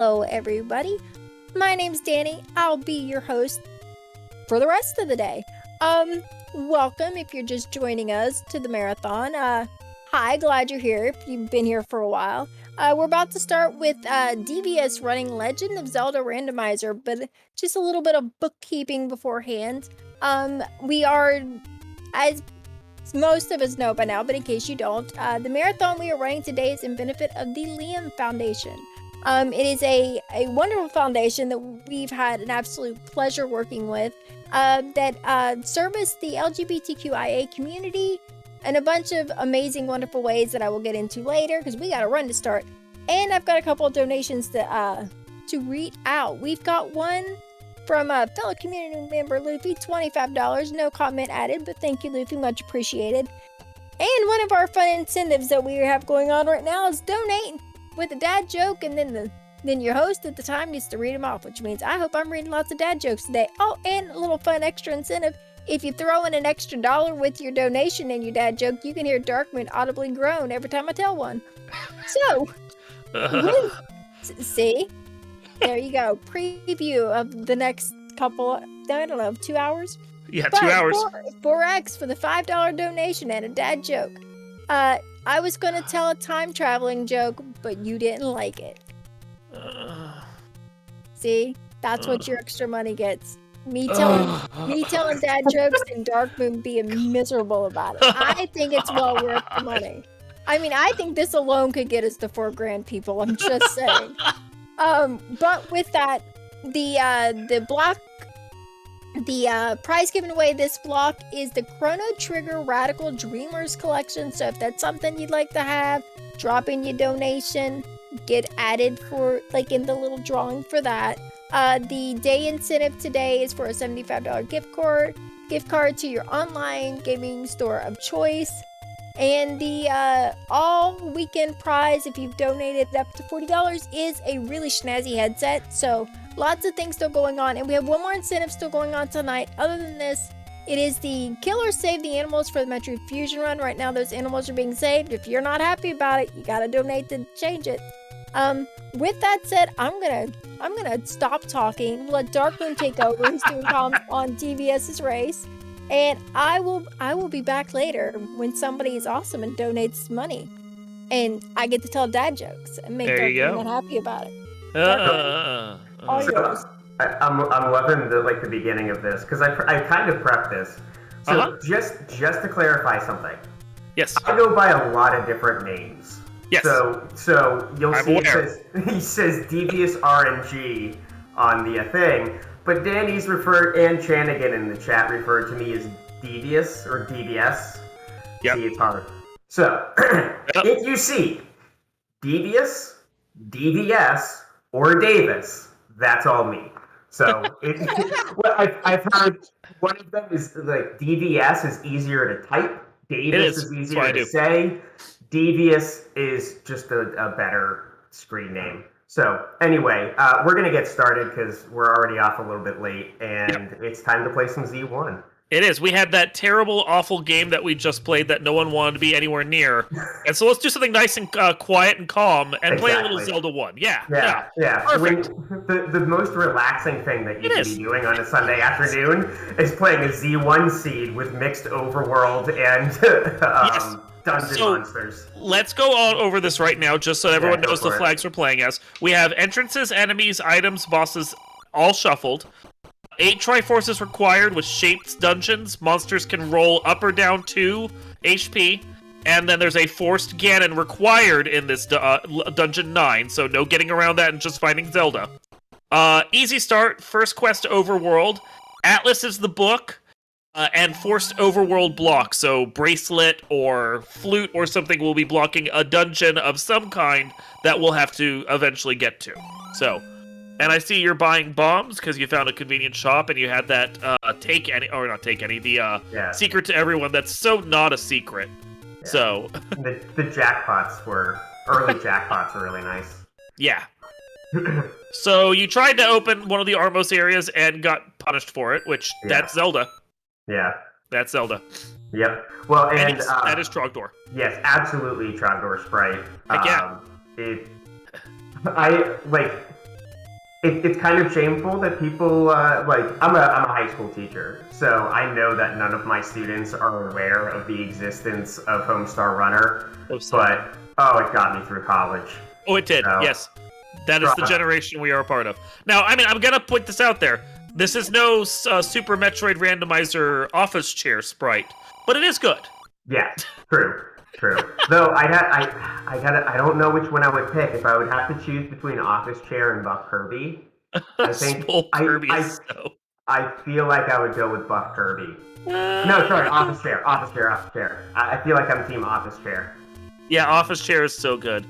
Hello, everybody. My name's Danny. I'll be your host for the rest of the day. Welcome if you're just joining us to the marathon. Hi, glad you're here if you've been here for a while. We're about to start with DVS running Legend of Zelda Randomizer, but just a little bit of bookkeeping beforehand. We are, as most of us know by now, but in case you don't, the marathon we are running today is in benefit of the Liam Foundation. It is a wonderful foundation that we've had an absolute pleasure working with that service the LGBTQIA community in a bunch of amazing, wonderful ways that I will get into later because we got a run to start. And I've got a couple of donations to read out. We've got one from a fellow community member, Luffy, $25. No comment added, but thank you, Luffy. Much appreciated. And one of our fun incentives that we have going on right now is donate with a dad joke, and then your host at the time needs to read them off, which means I hope I'm reading lots of dad jokes today. Oh, and a little fun extra incentive. If you throw in an extra $1 with your donation and your dad joke, you can hear Darkman audibly groan every time I tell one. So, see? There you go. Preview of the next couple, I don't know, 2 hours? Yeah, 2 hours. 4X for the $5 donation and a dad joke. I was going to tell a time traveling joke, but you didn't like it. See? That's what your extra money gets. Me telling dad jokes and Darkmoon being miserable about it. I think it's well worth the money. I mean, I think this alone could get us to $4,000, people. I'm just saying. But with that, the prize given away this block is the Chrono Trigger Radical Dreamers collection. So if that's something you'd like to have, drop in your donation, get added for in the little drawing for that. The day incentive today is for a $75 gift card to your online gaming store of choice. And the all weekend prize, if you've donated up to $40, is a really snazzy headset. So lots of things still going on. And we have one more incentive still going on tonight. Other than this, it is the Kill or Save the Animals for the Metro Fusion Run. Right now, those animals are being saved. If you're not happy about it, you gotta donate to change it. With that said, I'm gonna stop talking, let Darkmoon take over. He's doing comms on DVS's race. And I will be back later when somebody is awesome and donates money. And I get to tell dad jokes and make Darkmoon happy about it. All yours. I'm loving the beginning of this because I kind of prepped this. So just to clarify something. Yes. I go by a lot of different names. Yes. So you'll see it says Devious RNG on the thing, but Danny's and Chanigan in the chat referred to me as Devious or DVS. Yep. See, it's hard. So if you see Devious, DVS, or Davis, that's all me. So I've heard one of them is DVS is easier to type. Davis is easier to say. Devious is just a better screen name. So anyway, we're going to get started because we're already off a little bit late, and it's time to play some Z1. It is. We had that terrible, awful game that we just played that no one wanted to be anywhere near. And so let's do something nice and quiet and calm and play a little Zelda 1. Yeah. Perfect. The most relaxing thing that you can be doing on a Sunday afternoon is playing a Z1 seed with mixed overworld and dungeon monsters. Let's go on over this right now just so everyone knows the flags we're playing as. We have entrances, enemies, items, bosses all shuffled. 8 Triforces required with shaped dungeons. Monsters can roll up or down 2 HP. And then there's a forced Ganon required in this dungeon 9, so no getting around that and just finding Zelda. Easy start, first quest overworld. Atlas is the book, and forced overworld block. So bracelet or flute or something will be blocking a dungeon of some kind that we'll have to eventually get to. So... And I see you're buying bombs because you found a convenient shop and you had that secret to everyone that's so not a secret. Yeah. So the jackpots early jackpots were really nice. Yeah. So you tried to open one of the Armos areas and got punished for it, which that's Zelda. Yeah. That's Zelda. Yep. Well, and that is Trogdor. Yes, absolutely Trogdor Sprite. It's kind of shameful that people like I'm a high school teacher, so I know that none of my students are aware of the existence of Homestar Runner. But it got me through college. Oh, it did. So, yes, that is the generation we are a part of. Now, I mean, I'm gonna put this out there. This is no Super Metroid Randomizer office chair sprite, but it is good. Yeah, true. Though I don't know which one I would pick. If I would have to choose between Office Chair and Buff Kirby, I think I feel like I would go with Buff Kirby. No, sorry, Office Chair. I feel like I'm Team Office Chair. Yeah, Office Chair is so good.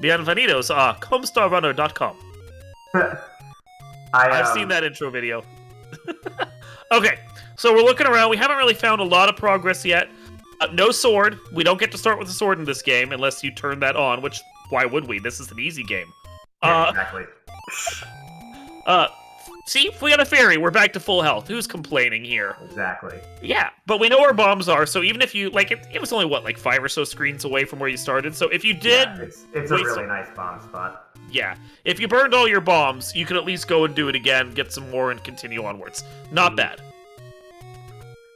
Bienvenidos a homestarrunner.com. I've seen that intro video. Okay, so we're looking around. We haven't really found a lot of progress yet. No sword. We don't get to start with a sword in this game unless you turn that on, which, why would we? This is an easy game. Yeah, exactly. See, if we got a fairy, we're back to full health. Who's complaining here? Exactly. Yeah, but we know where bombs are, so even if you, like, it was only, what, like 5 or so screens away from where you started, so if you did... Yeah, it's a really nice bomb spot. Yeah, if you burned all your bombs, you could at least go and do it again, get some more, and continue onwards. Not bad.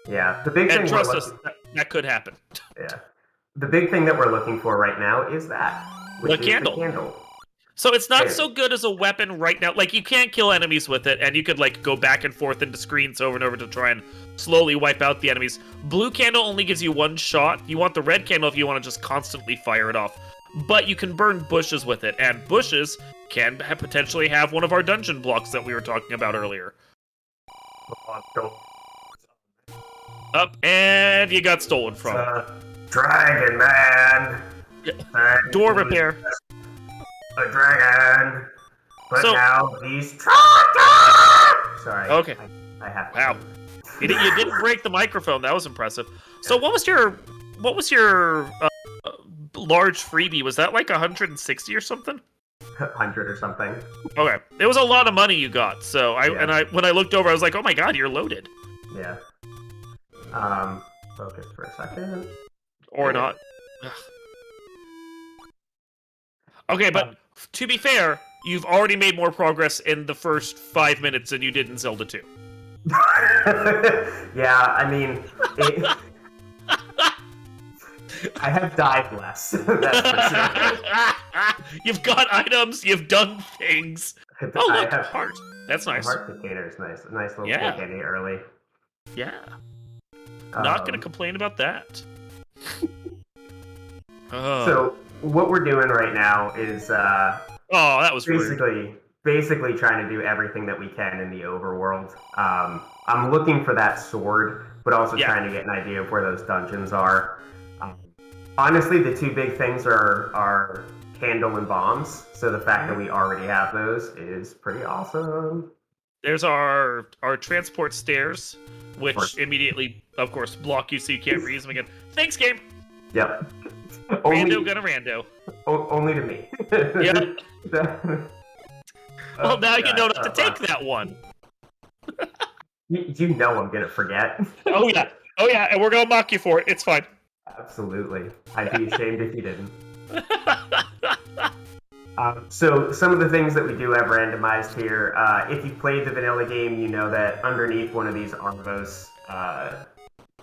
Yeah, the big thing... And trust us, that could happen. Yeah. The big thing that we're looking for right now is that. The candle. So it's not so good as a weapon right now. Like, you can't kill enemies with it, and you could, like, go back and forth into screens over and over to try and slowly wipe out the enemies. Blue candle only gives you one shot. You want the red candle if you want to just constantly fire it off. But you can burn bushes with it, and bushes can potentially have one of our dungeon blocks that we were talking about earlier. Up, and you got stolen from. Dragon Man! Door repair. A dragon! But now he's... Sorry. Okay. I have to. Wow. You didn't break the microphone. That was impressive. So what was your large freebie? Was that like 160 or something? 100 or something. Okay. It was a lot of money you got. So when I looked over, I was like, oh my god, you're loaded. Yeah. Focus for a second. Or not. Ugh. Okay, but to be fair, you've already made more progress in the first 5 minutes than you did in Zelda 2. Yeah, I mean, I have died less. That's for sure. You've got items, you've done things. Oh, look, heart. That's nice. Heart container is nice. A nice little candy early. Yeah. Not gonna complain about that. So what we're doing right now is that was basically trying to do everything that we can in the overworld. I'm looking for that sword, but also trying to get an idea of where those dungeons are. Honestly, the two big things are candle and bombs. So the fact that we already have those is pretty awesome. There's our transport stairs, which immediately, of course, block you so you can't reuse them again. Thanks, game. Yep. Rando gonna rando. Only to me. Yep. Well, now you know not to take that one. You know I'm gonna forget. Oh yeah, and we're gonna mock you for it. It's fine. Absolutely. I'd be ashamed if you didn't. So some of the things that we do have randomized here, if you've played the vanilla game, you know that underneath one of these Arvos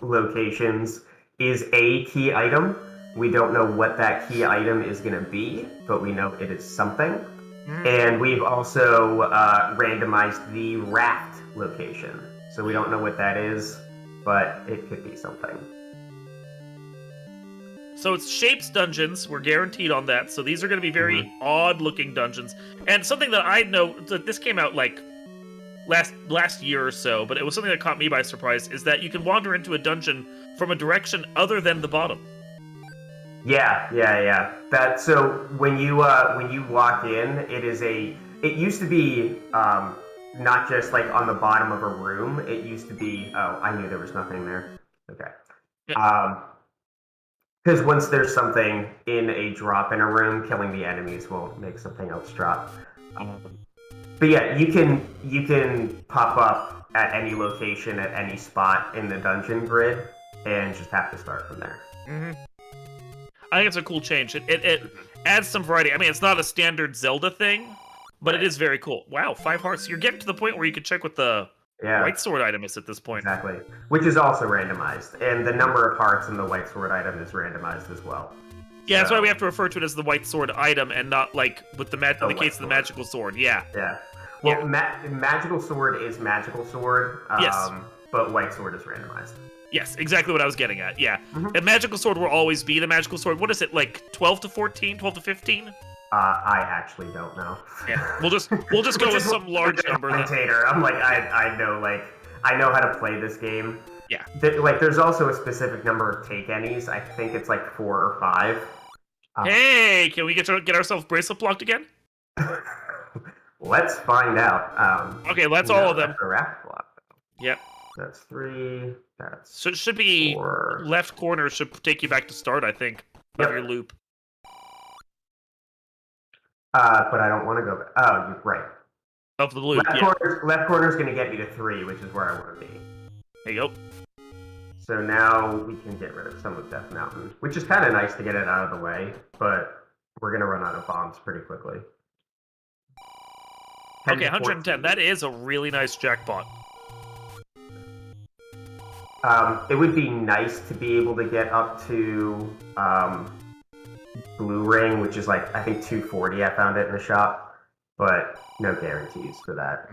locations is a key item. We don't know what that key item is going to be, but we know it is something. And we've also randomized the raft location. So we don't know what that is, but it could be something. So it's Shapes dungeons. We're guaranteed on that. So these are going to be very odd-looking dungeons. And something that I know, that this came out like last year or so, but it was something that caught me by surprise, is that you can wander into a dungeon from a direction other than the bottom. Yeah. So when you walk in, it used to be not just like on the bottom of a room. It used to be I knew there was nothing there. Okay. Yeah. Because once there's something in a drop in a room, killing the enemies will make something else drop. But yeah, you can pop up at any location at any spot in the dungeon grid and just have to start from there. I think it's a cool change. It adds some variety. I mean, it's not a standard Zelda thing, But it is very cool. Wow, 5 hearts. You're getting to the point where you can check what the white sword item is at this point. Exactly. Which is also randomized. And the number of hearts in the white sword item is randomized as well. Yeah, that's why we have to refer to it as the white sword item and not like with the case of the magical sword. Yeah. Yeah. Well, magical sword is magical sword. Yes. But white sword is randomized. Yes, exactly what I was getting at. Yeah. Mm-hmm. And magical sword will always be the magical sword. What is it, like 12 to 14, 12 to 15? I actually don't know. Yeah, we'll just go with some large number. I'm like, I know how to play this game. Yeah. There's also a specific number of take any's. I think it's like 4 or 5. Hey, can we get ourselves bracelet blocked again? Let's find out. Okay, that's all of them. A rapid block. Yep. That's 3. That's so it should be 4. Left corner should take you back to start, I think, of your loop. But I don't want to go back. Oh, you're right. Of the loop, left corner's going to get me to 3, which is where I want to be. There you go. So now we can get rid of some of Death Mountain, which is kind of nice to get it out of the way, but we're going to run out of bombs pretty quickly. Okay, 110. That is a really nice jackpot. It would be nice to be able to get up to Blue Ring, which is like, I think 240. I found it in the shop, but no guarantees for that.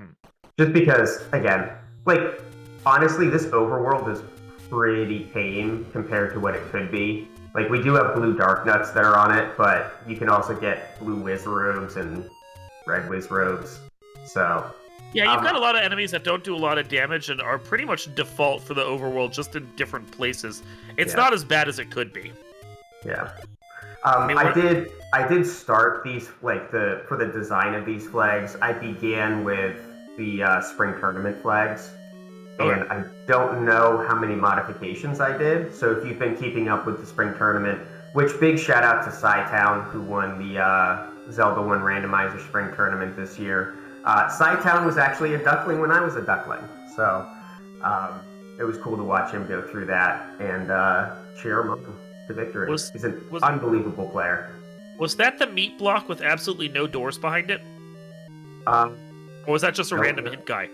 Just because, again, like, honestly, this overworld is pretty tame compared to what it could be. Like, we do have blue dark nuts that are on it, but you can also get blue whiz robes and red whiz robes. So yeah, you've got a lot of enemies that don't do a lot of damage and are pretty much default for the overworld, just in different places. It's not as bad as it could be. Yeah. I did start these, like, for the design of these flags. I began with the spring tournament flags. And I don't know how many modifications I did. So if you've been keeping up with the spring tournament, which big shout out to Town, who won the Zelda Randomizer spring tournament this year. Town was actually a duckling when I was a duckling. So it was cool to watch him go through that and cheer him on to victory. He's an unbelievable player. Was that the meat block with absolutely no doors behind it? Or was that just a random hit guy?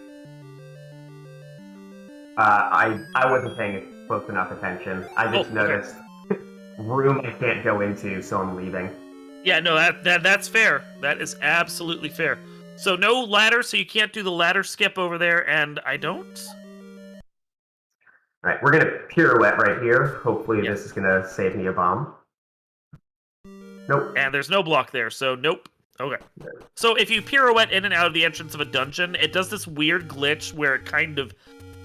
I wasn't paying close enough attention. I just noticed room I can't go into, so I'm leaving. Yeah, no, that's fair. That is absolutely fair. So no ladder, so you can't do the ladder skip over there, and I don't. All right, we're gonna pirouette right here. Hopefully, this is gonna save me a bomb. Nope. And there's no block there, so nope. Okay. Yeah. So if you pirouette in and out of the entrance of a dungeon, it does this weird glitch where it kind of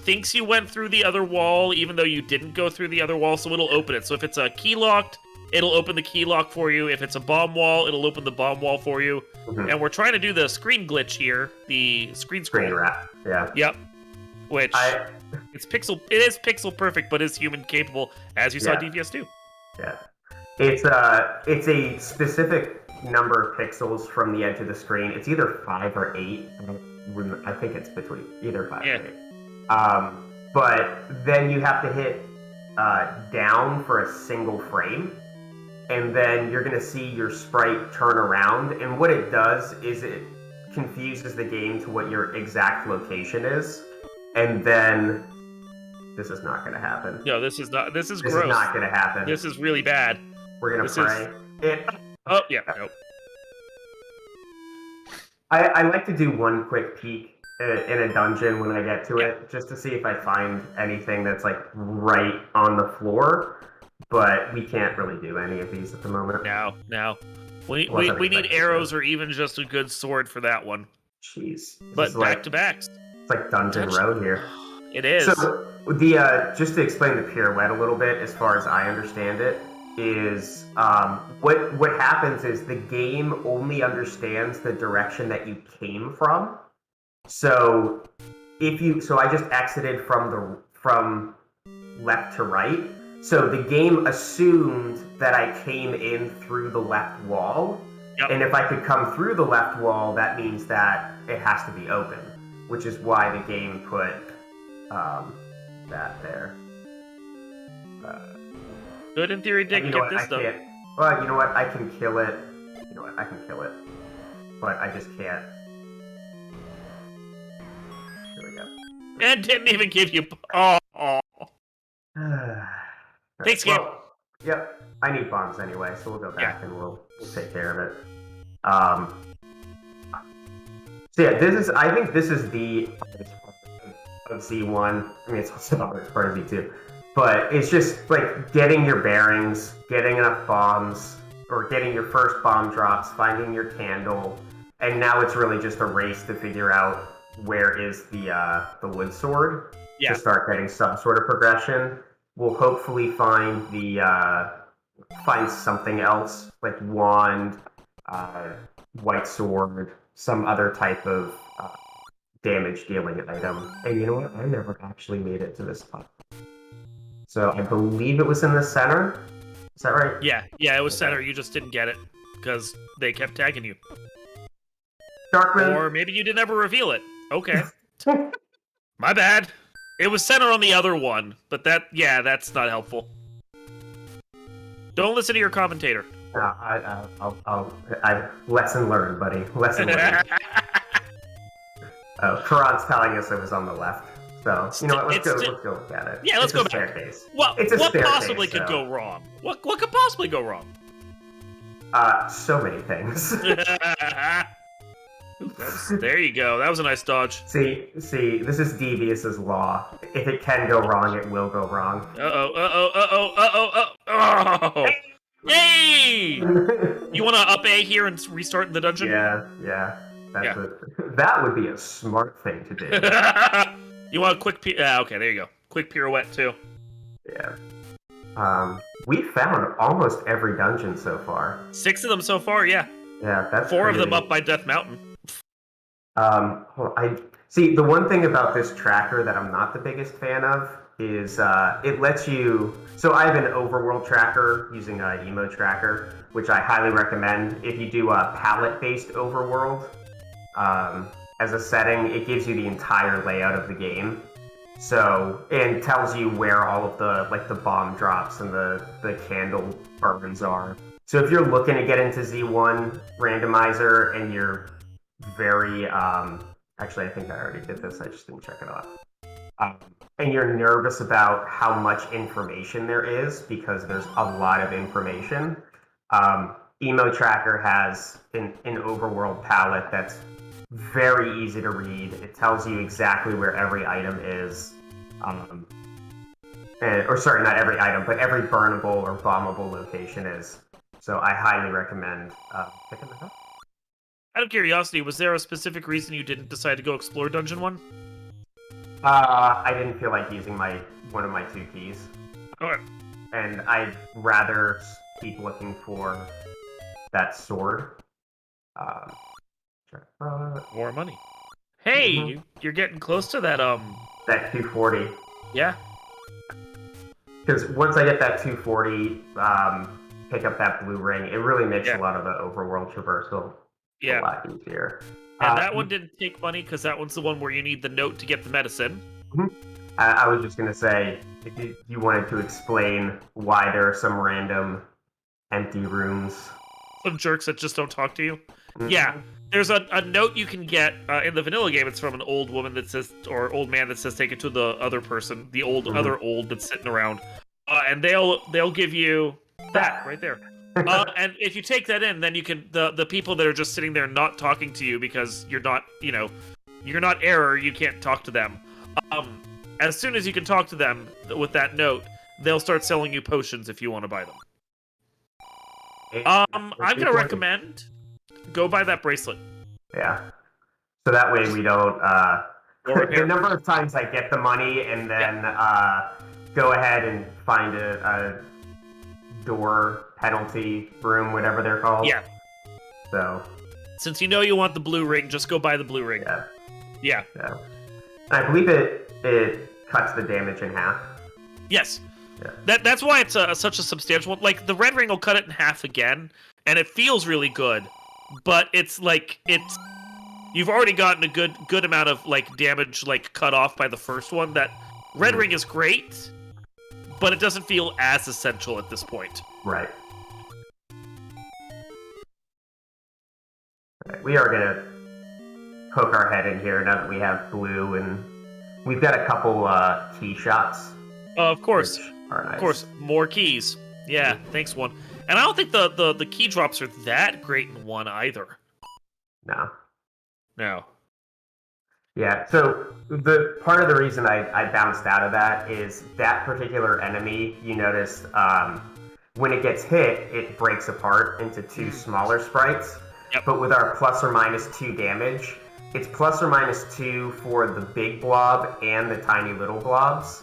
thinks you went through the other wall, even though you didn't go through the other wall, so it'll open it. So if it's a key locked, it'll open the key lock for you. If it's a bomb wall, it'll open the bomb wall for you. Mm-hmm. And we're trying to do the screen glitch here, the screen wrap. Yeah. Yep. Which it is pixel perfect, but is human capable, as you saw DVS do. Yeah. It's a specific number of pixels from the edge of the screen. It's either 5 or 8. I think it's between either 5 or 8. But then you have to hit down for a single frame, and then you're going to see your sprite turn around, and what it does is it confuses the game to what your exact location is, and then this is not going to happen. No, this is gross. This is not going to happen. This is really bad. We're going to pray. Oh, yeah, nope. I like to do one quick peek in a dungeon when I get to it, just to see if I find anything that's like right on the floor. But we can't really do any of these at the moment. No. We need arrows or even just a good sword for that one. Jeez. But back-to-backs. It's like Dungeon Road here. It is. So just to explain the pirouette a little bit, as far as I understand it, is what happens is the game only understands the direction that you came from. So I just exited from left to right. So the game assumed that I came in through the left wall. Yep. And if I could come through the left wall, that means that it has to be open, which is why the game put that there. Good in theory, Dick. Get this done. Well, you know what? I can kill it. I can kill it. But I just can't And didn't even give you... Oh. Thanks, game. Well, yep. I need bombs anyway, so we'll go back and we'll take care of it. So yeah, I think this is the hardest part of Z1. I mean, it's also the hardest part of Z2. But it's just like getting your bearings, getting enough bombs, or getting your first bomb drops, finding your candle, and now it's really just a race to figure out where is the wood sword to start getting some sort of progression. We'll hopefully find something else like wand, white sword, some other type of damage dealing item. And you know what? I never actually made it to this spot. So I believe it was in the center. Is that right? Yeah, it was center. You just didn't get it because they kept tagging you. Darkman. Or maybe you didn't ever reveal it. Okay. My bad. It was center on the other one, but that's not helpful. Don't listen to your commentator. I lesson learned, buddy. Lesson learned. Karan's telling us it was on the left. So, you know what, let's go look at it. Yeah, let's go back. Staircase. What possibly could go wrong? What could possibly go wrong? So many things. There you go. That was a nice dodge. See, this is Devious's law. If it can go wrong, it will go wrong. Uh-oh. Hey! You want to up A here and restart the dungeon? Yeah. That would be a smart thing to do. You want a quick okay, there you go. Quick pirouette, too. Yeah. We found almost every dungeon so far. 6 of them so far, yeah. Yeah, that's 4 of them up by Death Mountain. See, the one thing about this tracker that I'm not the biggest fan of is it lets you... So I have an overworld tracker using an emo tracker, which I highly recommend. If you do a palette-based overworld as a setting, it gives you the entire layout of the game. So, and tells you where all of the bomb drops and the candle burns are. So if you're looking to get into Z1 Randomizer and you're very... actually, I think I already did this. I just didn't check it off. And you're nervous about how much information there is because there's a lot of information. Emo Tracker has an overworld palette that's very easy to read. It tells you exactly where every item is. Or sorry, not every item, but every burnable or bombable location is. So I highly recommend picking that up. Out of curiosity, was there a specific reason you didn't decide to go explore Dungeon 1? I didn't feel like using one of my 2 keys. Okay. And I'd rather keep looking for that sword. More money. Hey, you're getting close to that, That 240. Yeah. Because once I get that 240, pick up that blue ring, it really makes a lot of the overworld traversal a lot easier. And that one didn't take money because that one's the one where you need the note to get the medicine. I was just going to say, if you wanted to explain why there are some random empty rooms. Some jerks that just don't talk to you. Yeah, there's a note you can get in the vanilla game. It's from an old woman that says, or old man that says, take it to the other person, the other old that's sitting around. And they'll give you that right there. And if you take that in, then you can the people that are just sitting there not talking to you because you're not error, you can't talk to them. As soon as you can talk to them with that note, they'll start selling you potions if you want to buy them. I'm gonna recommend go buy that bracelet. Yeah. So that way we don't the number of times I get the money and then go ahead and find a door penalty room, whatever they're called. Yeah. So since you know you want the blue ring, just go buy the blue ring. Yeah. I believe it cuts the damage in half. Yes. Yeah. That's why it's such a substantial one. Like the red ring will cut it in half again, and it feels really good. But it's you've already gotten a good amount of damage cut off by the first one. That red ring is great, but it doesn't feel as essential at this point. Right. We are gonna poke our head in here now that we have blue and We've got a couple key shots. Of course. Which are nice. Of course, more keys. Yeah, thanks, one. And I don't think the key drops are that great in 1 either. No. Yeah, so the part of the reason I bounced out of that is that particular enemy, you notice when it gets hit, it breaks apart into 2 smaller sprites. Yep. But with our plus or minus 2 damage, it's plus or minus 2 for the big blob and the tiny little blobs.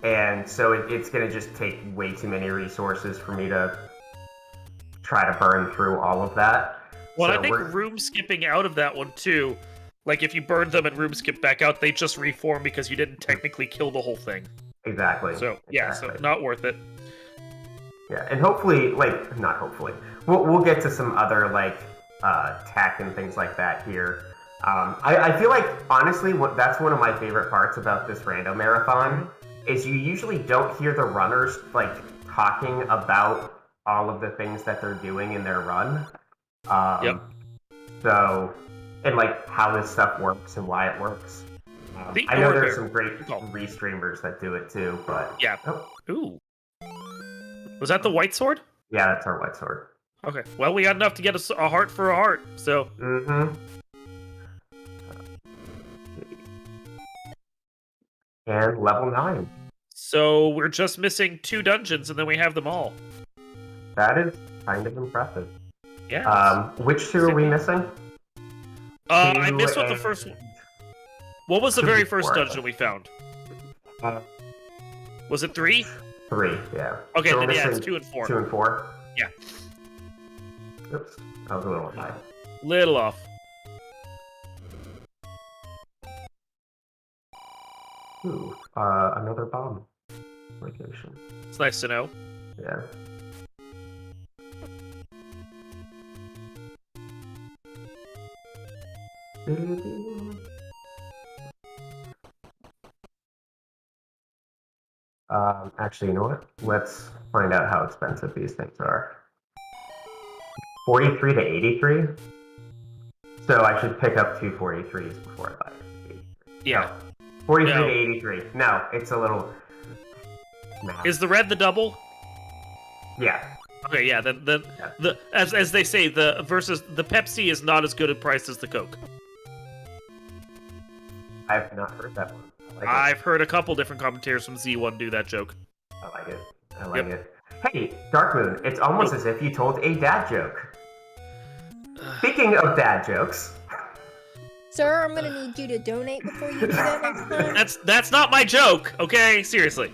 And so it's going to just take way too many resources for me to try to burn through all of that. Well, so I think room skipping out of that one, too. Like, if you burned them and room skip back out, they just reform because you didn't technically kill the whole thing. Exactly. So, yeah, so not worth it. Yeah, and hopefully, not hopefully, we'll get to some other, tech and things like that here. I feel like, honestly, that's one of my favorite parts about this rando marathon, is you usually don't hear the runners, talking about all of the things that they're doing in their run. Yep. So, and, how this stuff works and why it works. I know there's some great restreamers that do it, too, but... Yeah. Ooh. Was that the white sword? Yeah, that's our white sword. Okay. Well, we got enough to get a heart for a heart, so... Mm-hmm. And level 9. So we're just missing 2 dungeons, and then we have them all. That is kind of impressive. Yeah. Which 2 are we missing? I missed what the first one... What was the very first dungeon we found? Was it 3? 3, yeah. Okay, so then yeah, it's 2 and 4. 2 and 4? Yeah. Oops, I was a little high. Little off. Ooh, another bomb location. It's nice to know. Yeah. Actually, you know what? Let's find out how expensive these things are. 43 to 83? So I should pick up 2 43s before I buy it. Yeah. 43 to 83. No, it's a little... Math. Is the red the double? Yeah. Okay, yeah, as they say, the Pepsi is not as good a price as the Coke. I've not heard that one. I've heard a couple different commentators from Z1 do that joke. I like it. I like it. Hey, Dark Moon, it's almost as if you told a dad joke. Speaking of dad jokes... Sir, I'm gonna need you to donate before you do that next time. That's not my joke, okay? Seriously.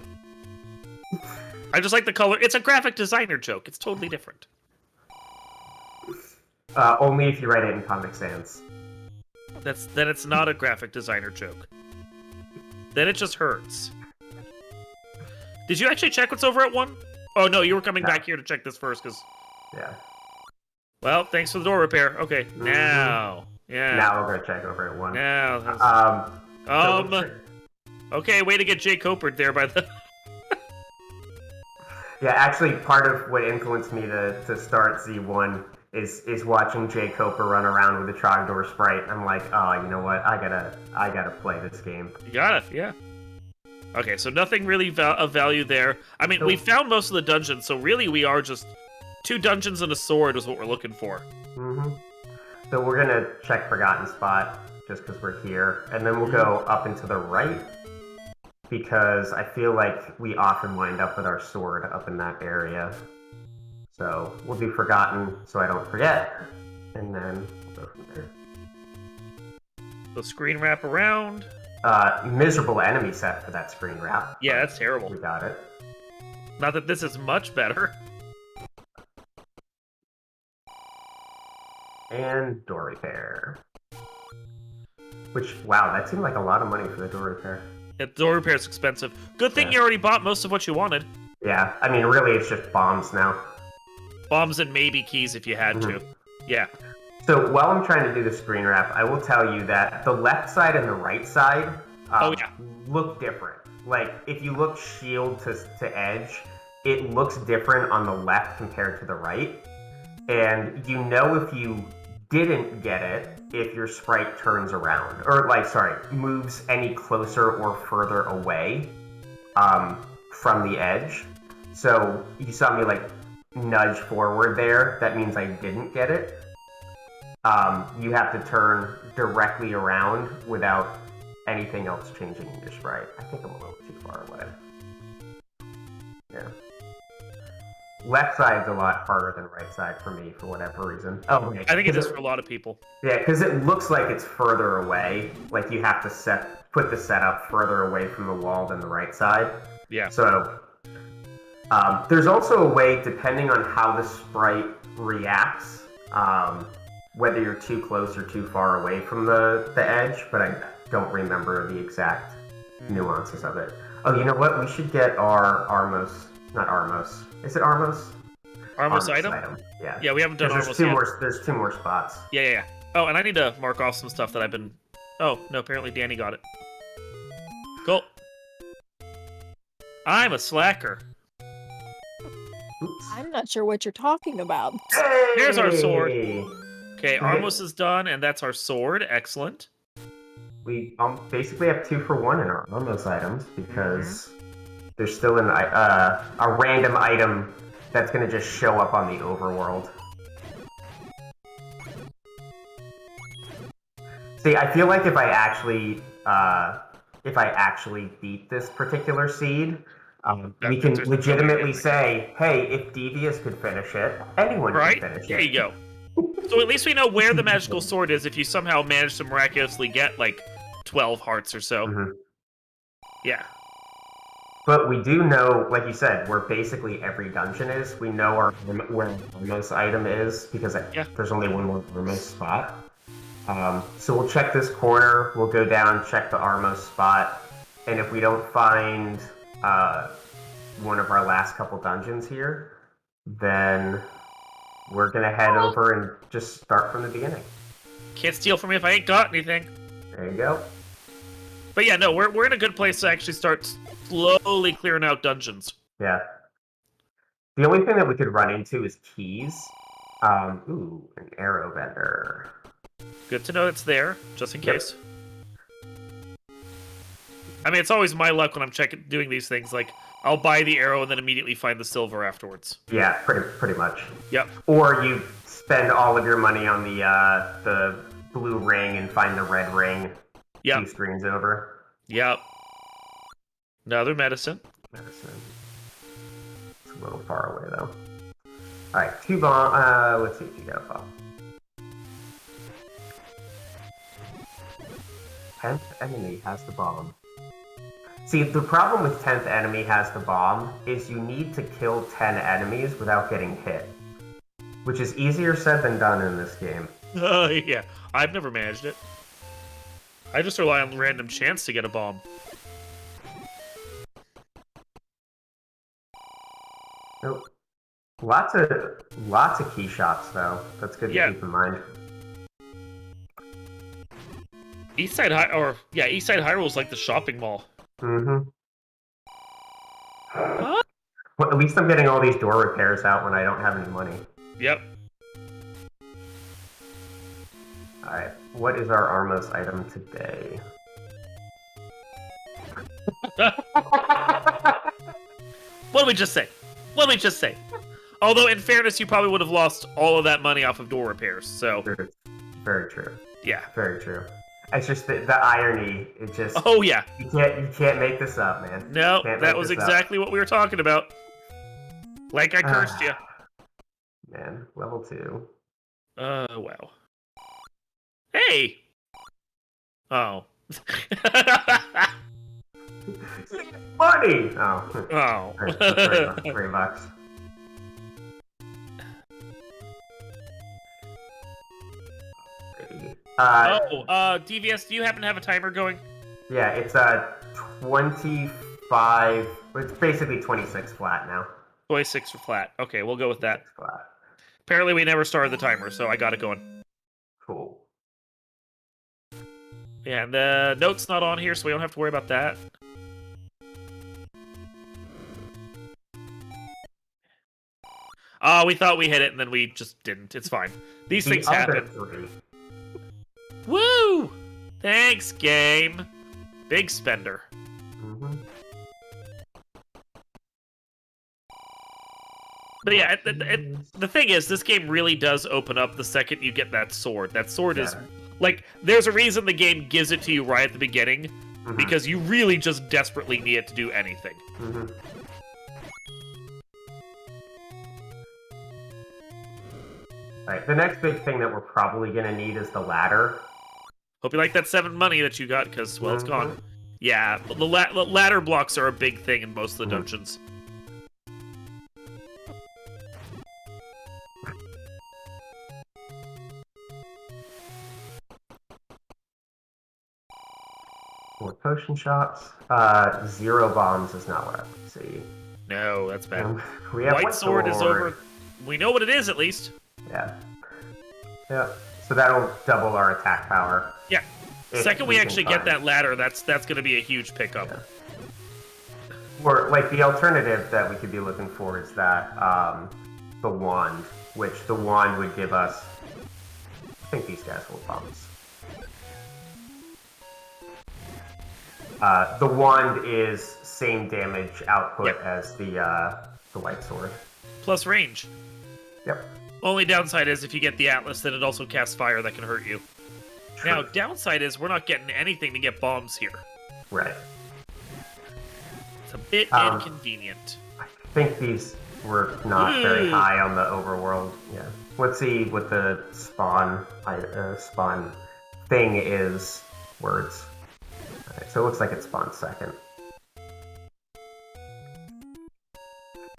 I just like the color. It's a graphic designer joke. It's totally different. Only if you write it in Comic Sans. Then it's not a graphic designer joke. Then it just hurts. Did you actually check what's over at 1? Oh no, you were coming back here to check this first, because... Yeah. Well, thanks for the door repair. Okay, now... Yeah. Now we're gonna check over at 1. Now... Okay, way to get Jay Copered there by the... Yeah, actually, part of what influenced me to start Z1 is watching Jay Coper run around with a Trogdor sprite. I'm like, oh, you know what? I gotta play this game. You got it, yeah. Okay, so nothing really of value there. I mean, we found most of the dungeons, so really we are just 2 dungeons and a sword is what we're looking for. Mm-hmm. So we're gonna check Forgotten Spot just because we're here, and then we'll go up and to the right because I feel like we often wind up with our sword up in that area. So we'll do Forgotten so I don't forget, and then we'll go from there. The screen wrap around. Miserable enemy set for that screen wrap. Yeah, that's terrible. We got it. Not that this is much better. And door repair. Which, wow, that seemed like a lot of money for the door repair. Yeah, door repair is expensive. Good thing you already bought most of what you wanted. Yeah, I mean, really, it's just bombs now. Bombs and maybe keys if you had to. Yeah. So while I'm trying to do the screen wrap, I will tell you that the left side and the right side look different. Like, if you look shield to edge, it looks different on the left compared to the right. And you know if you didn't get it if your sprite turns around, or like, sorry, moves any closer or further away from the edge. So you saw me like nudge forward there. That means I didn't get it. You have to turn directly around without anything else changing in your sprite. I think I'm a little too far away. Yeah. Left side's a lot harder than right side for me for whatever reason. Oh, okay. I think it is for a lot of people. Yeah, because it looks like it's further away. Like you have to put the setup further away from the wall than the right side. Yeah. So there's also a way, depending on how the sprite reacts, whether you're too close or too far away from the edge, but I don't remember the exact nuances of it. Oh, you know what? We should get our Armos. Not Armos. Is it Armos? Armos item? Yeah. Yeah, we haven't done Armos yet. There's two more spots. Yeah. Oh, and I need to mark off some stuff that I've been... Oh, no, apparently Danny got it. Cool. I'm a slacker. Oops. I'm not sure what you're talking about. Hey! Here's our sword. Okay, Armos is done, and that's our sword. Excellent. We basically have 2 for 1 in our Armos items because there's still a random item that's going to just show up on the overworld. See, I feel like if I actually beat this particular seed, we can legitimately say, hey, if Devious could finish it, anyone can finish it. There you go. So at least we know where the magical sword is if you somehow manage to miraculously get, like, 12 hearts or so. Mm-hmm. Yeah. But we do know, like you said, where basically every dungeon is. We know where our Armos item is, because there's only one more Armos spot. So we'll check this corner, we'll go down, check the Armos spot, and if we don't find one of our last couple dungeons here, then we're gonna head over and just start from the beginning. Can't steal from me if I ain't got anything. There you go. But yeah, no, we're in a good place to actually start slowly clearing out dungeons. Yeah. The only thing that we could run into is keys. Ooh, an arrow vendor. Good to know it's there, just in case. I mean, it's always my luck when I'm doing these things. Like, I'll buy the arrow and then immediately find the silver afterwards. Yeah, pretty much. Yep. Or you spend all of your money on the blue ring and find the red ring. Yep. 2 screens over. Yep. Another medicine. It's a little far away though. Alright, 2 bomb. Let's see if you got a bomb. 10th enemy has the bomb. See, the problem with 10th enemy has the bomb is you need to kill 10 enemies without getting hit. Which is easier said than done in this game. Yeah. I've never managed it. I just rely on random chance to get a bomb. Nope. Lots of key shots though. That's good to keep in mind. Eastside Hyrule is like the shopping mall. Mm-hmm. Well, at least I'm getting all these door repairs out when I don't have any money. Yep. Alright, what is our Armos item today? What did we just say? What did we just say? Although, in fairness, you probably would have lost all of that money off of door repairs, so... Very true. Yeah. Very true. It's just the irony. It just... Oh, yeah. You can't make this up, man. No, that was exactly what we were talking about. Like I cursed you. Man, level 2. Wow. Hey! Oh. Money! Oh. Oh. $3. DVS, do you happen to have a timer going? Yeah, it's 25. It's basically 26 flat now. 26 for flat. Okay, we'll go with that. Flat. Apparently we never started the timer, so I got it going. Cool. Yeah, and the note's not on here, so we don't have to worry about that. Oh, we thought we hit it, and then we just didn't. It's fine. These things happen. Woo! Thanks, game. Big spender. Mm-hmm. But yeah, the thing is, this game really does open up the second you get that sword. That sword is, like, there's a reason the game gives it to you right at the beginning, because you really just desperately need it to do anything. Mm-hmm. Alright, the next big thing that we're probably going to need is the ladder. Hope you like that 7 money that you got, because, well, it's gone. Yeah, the ladder blocks are a big thing in most of the dungeons. More potion shots. 0 bombs is not what I would see. No, that's bad. We have White sword is over. We know what it is, at least. Yeah. Yeah. So that'll double our attack power. Yeah. Second we actually get that ladder, that's going to be a huge pickup. Yeah. Or, like, the alternative that we could be looking for is that, the wand, which the wand would give us... I think these guys will bombs. The wand is same damage output as the white sword. Plus range. Yep. Only downside is if you get the Atlas, then it also casts fire that can hurt you. True. Now, downside is we're not getting anything to get bombs here. Right. It's a bit inconvenient. I think these were not very high on the overworld. Yeah. Let's see what the spawn thing is. Words. Alright, so it looks like it spawns second.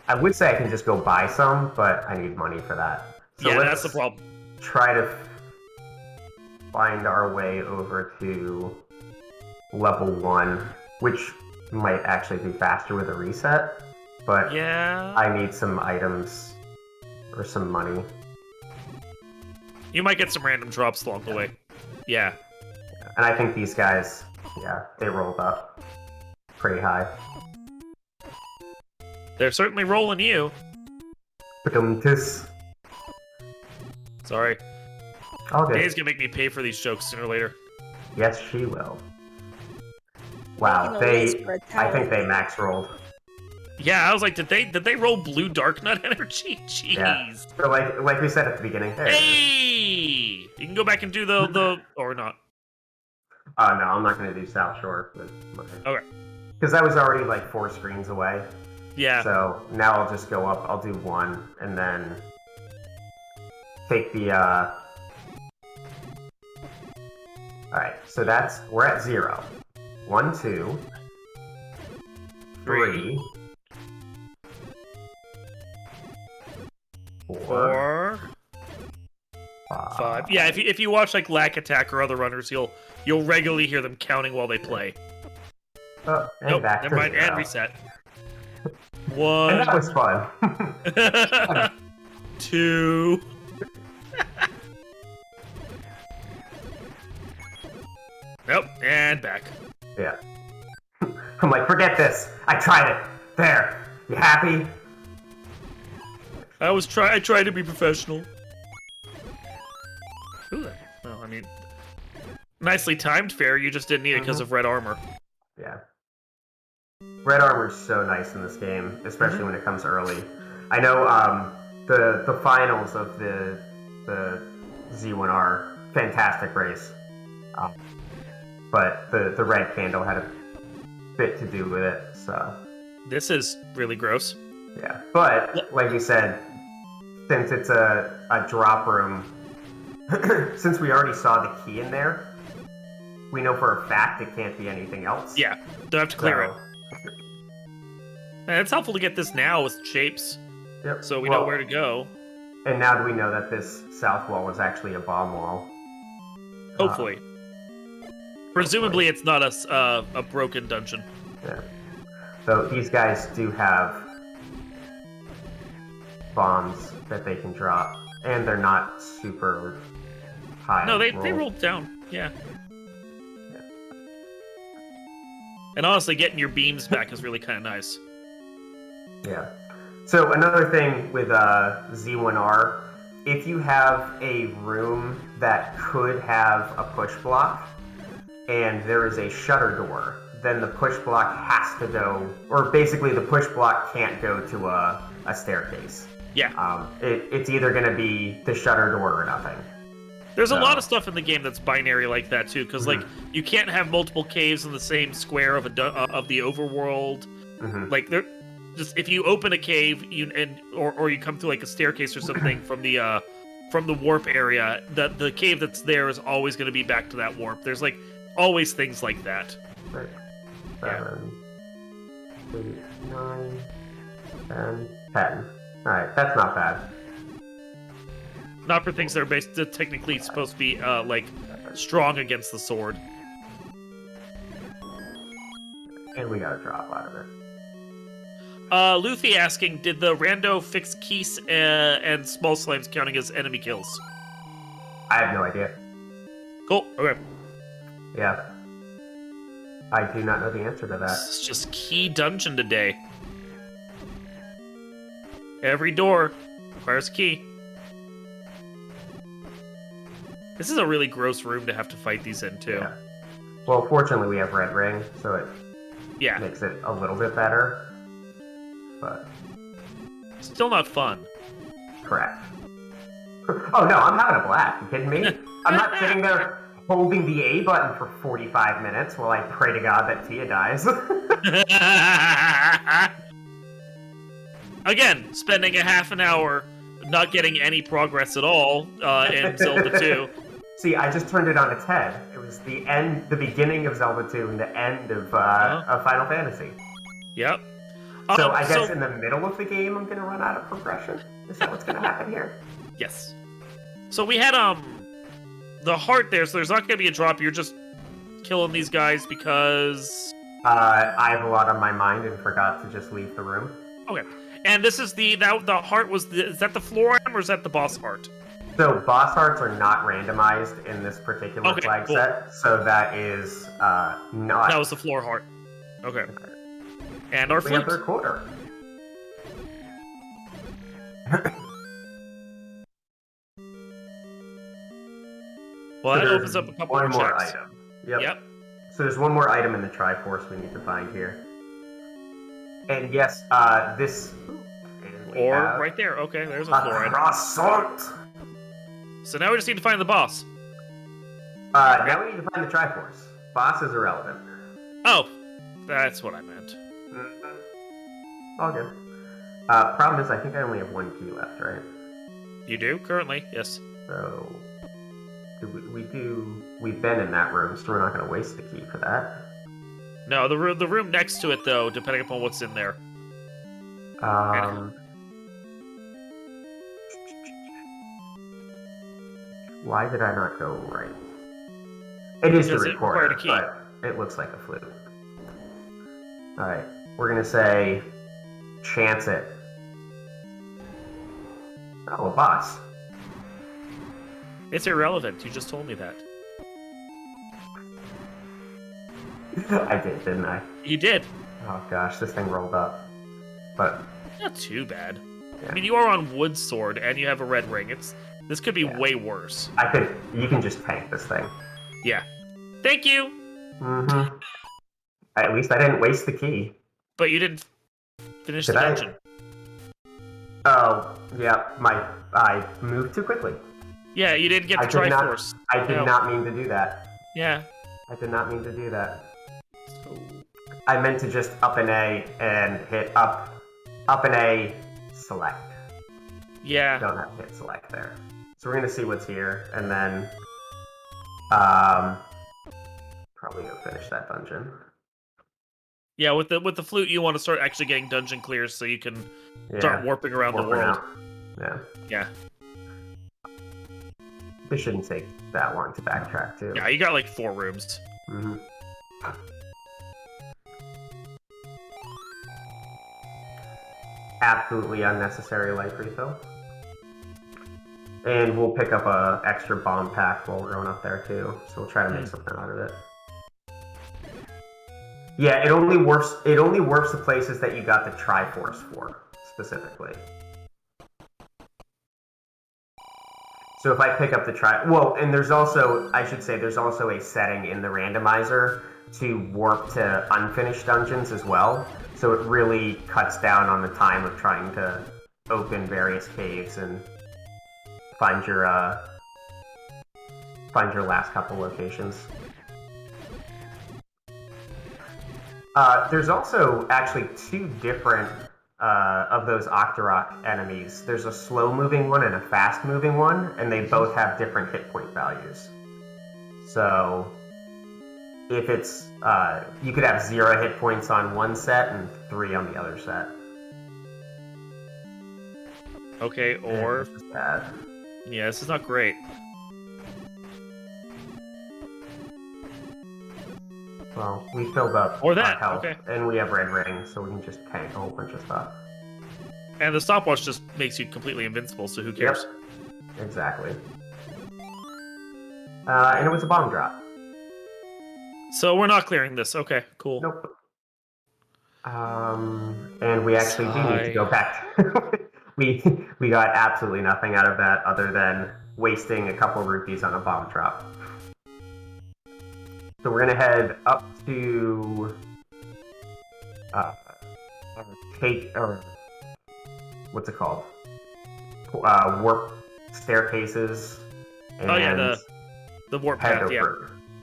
I would say I can just go buy some, but I need money for that. So yeah, that's the problem. Try to find our way over to level 1, which might actually be faster with a reset, but yeah, I need some items or some money. You might get some random drops along the way. Yeah. And I think these guys, yeah, they rolled up pretty high. They're certainly rolling you. Sorry. Dave's gonna make me pay for these jokes sooner or later. Yes, she will. Wow, I think they max rolled. Yeah, I was like, did they roll blue dark nut energy? Jeez. Yeah. So like we said at the beginning. Hey, you can go back and do the or not. No, I'm not gonna do South Shore. Okay. Because I was already like 4 screens away. Yeah. So now I'll just go up. I'll do 1 and then take the. All right. So we're at 0. 1, 2, 3, 4, 5. Yeah, if you watch like Lack Attack or other runners, you'll regularly hear them counting while they play. Oh, and nope, back never mind. 0. And reset. 1. And that was fun. 2. Nope, and back. Yeah. I'm like, forget this. I tried it. There. You happy? I tried to be professional. Ooh, well, I mean, nicely timed fair. You just didn't need it because of red armor. Yeah. Red armor's so nice in this game, especially when it comes early. I know the finals of the Z1R, fantastic race. But the red candle had a bit to do with it, so... This is really gross. Yeah, but, like you said, since it's a drop room, since we already saw the key in there, we know for a fact it can't be anything else. Yeah, don't have to clear it. And it's helpful to get this now with shapes, so we know where to go. And now we know that this south wall was actually a bomb wall. Hopefully. Presumably it's not a broken dungeon. Yeah. So these guys do have bombs that they can drop, and they're not super high. No, they rolled down. Yeah. And honestly, getting your beams back is really kind of nice. Yeah. So another thing with Z1R if you have a room that could have a push block, and there is a shutter door, then the push block has to go, or basically the push block can't go to a staircase. Yeah. It's either going to be the shutter door or nothing. There's a lot of stuff in the game that's binary like that too, because like you can't have multiple caves in the same square of the overworld. Like there, just if you open a cave, or you come through like a staircase or something from the warp area, the cave that's there is always going to be back to that warp. There's like always things like that. Right. 7, 8, 9, 10, 10. All right, that's not bad. Not for things that are technically supposed to be like strong against the sword. And we got a drop out of it. Luffy asking, did the rando fix Keese and small slimes counting as enemy kills? I have no idea. Cool. Okay. Yeah. I do not know the answer to that. It's just key dungeon today. Every door requires a key. This is a really gross room to have to fight these in, too. Yeah. Well, fortunately, we have Red Ring, so it makes it a little bit better. But still not fun. Correct. Oh, no, I'm having a blast. You kidding me? I'm not sitting there holding the A button for 45 minutes while I pray to God that Tia dies. Again, spending a half an hour not getting any progress at all in Zelda 2. See, I just turned it on its head. It was the beginning of Zelda 2 and the end of Final Fantasy. Yep. So I guess in the middle of the game, I'm going to run out of progression. Is that what's going to happen here? Yes. So we had the heart there, so there's not going to be a drop. You're just killing these guys because... I have a lot on my mind and forgot to just leave the room. Okay. And this is the heart was... is that the floor item or is that the boss heart? So boss hearts are not randomized in this particular flag set, so that is not... That was the floor heart. Okay. And our flute. We have their quarter. Well, that opens up a couple more checks. Item. Yep. So there's one more item in the Triforce we need to find here. And yes, this... Or right there. Okay, there's a floor item. Croissant! So now we just need to find the boss. Now we need to find the Triforce. Boss is irrelevant. Oh, that's what I meant. All good. Problem is, I think I only have one key left, right? You do? Currently, yes. So... We've been in that room, so we're not going to waste the key for that. No, the room next to it, though, depending upon what's in there. Why did I not go right? It is the recorder, a key. But it looks like a flute. Alright, we're going to say, chance it. Oh, a boss. It's irrelevant. You just told me that. I did, didn't I? You did. Oh gosh, this thing rolled up. But not too bad. Yeah. I mean, you are on wood sword and you have a red ring. This could be way worse. You can just tank this thing. Yeah. Thank you. Mm-hmm. At least I didn't waste the key. But you didn't finish the dungeon. Oh, yeah. I moved too quickly. Yeah, you didn't get the Triforce. I did not mean to do that. Yeah. I did not mean to do that. I meant to just up an A and hit up an A, select. Yeah. Don't have to hit select there. So we're going to see what's here, and then probably go finish that dungeon. Yeah, with the flute, you want to start actually getting dungeon clears so you can start warping around the world. Yeah. Yeah. This shouldn't take that long to backtrack, too. Yeah, you got like 4 rooms. Mm-hmm. Absolutely unnecessary life refill. And we'll pick up a extra bomb pack while we're going up there, too. So we'll try to make something out of it. Yeah, it only warps the places that you got the Triforce for, specifically. So if I pick up the and there's also, I should say, there's also a setting in the randomizer to warp to unfinished dungeons as well. So it really cuts down on the time of trying to open various caves and find your last couple locations. There's also actually two different of those Octorok enemies. There's a slow-moving one and a fast-moving one, and they both have different hit point values. So if it's you could have 0 hit points on one set and 3 on the other set. Okay, or this is bad. Yeah, this is not great. Well, we filled up or that, our health, okay. And we have red rings, so we can just tank a whole bunch of stuff. And the stopwatch just makes you completely invincible, so who cares? Yep, exactly. And it was a bomb drop. So we're not clearing this. Okay, cool. Nope. And we actually do need to go back. we got absolutely nothing out of that other than wasting a couple rupees on a bomb drop. So we're gonna head up to what's it called? Warp staircases. And oh yeah, the warp path.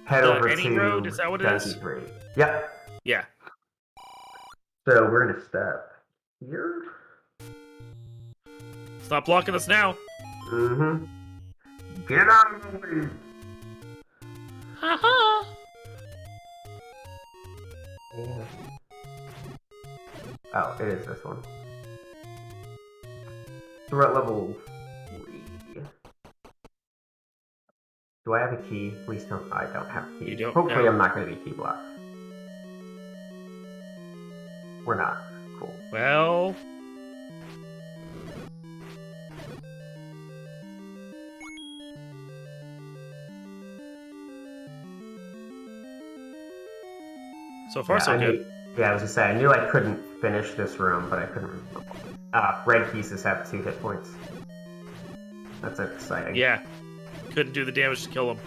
Head over any to road. Is that what it is? 3. Yep. Yeah. So we're gonna step here. Stop blocking us now. Mm-hmm. Get out of the way. Haha. Yeah. Oh, it is this one. So we're at level 3. Do I have a key? Please don't. I don't have a key. You don't? Hopefully No. I'm not going to be key blocked. We're not. Cool. Well... So far, so good. Yeah, I was just saying, I knew I couldn't finish this room, but I couldn't remember. Red pieces have 2 hit points. That's exciting. Yeah. Couldn't do the damage to kill him.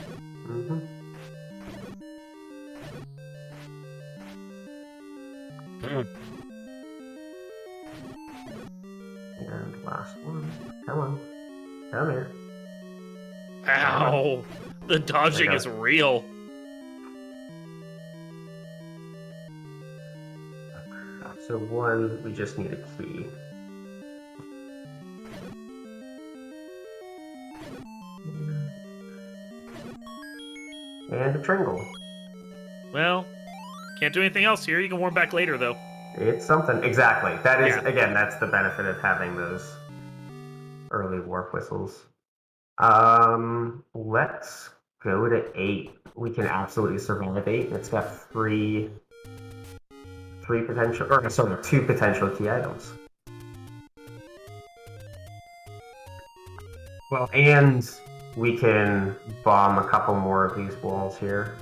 Mm-hmm. And last one. Come on. Come here. Ow! The dodging is real. So one, we just need a key. And a Tringle. Well, can't do anything else here. You can warm back later, though. It's something. Exactly. That is, again, that's the benefit of having those early warp whistles. Let's go to 8. We can absolutely survive 8. It's got 2 potential key items. Well, and we can bomb a couple more of these walls here.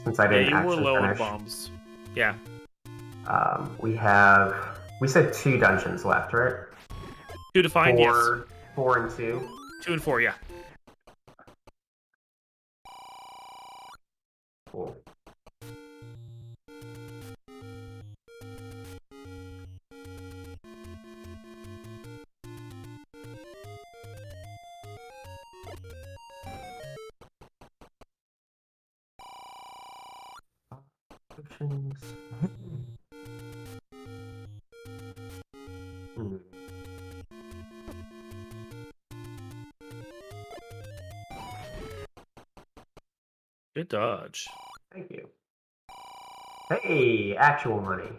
Since I didn't actually you were low finish. on bombs. Yeah. We said 2 dungeons left, right? 2 to find, yes. 4 and 2. 2 and 4, yeah. Cool. Good dodge. Thank you. Hey, actual money.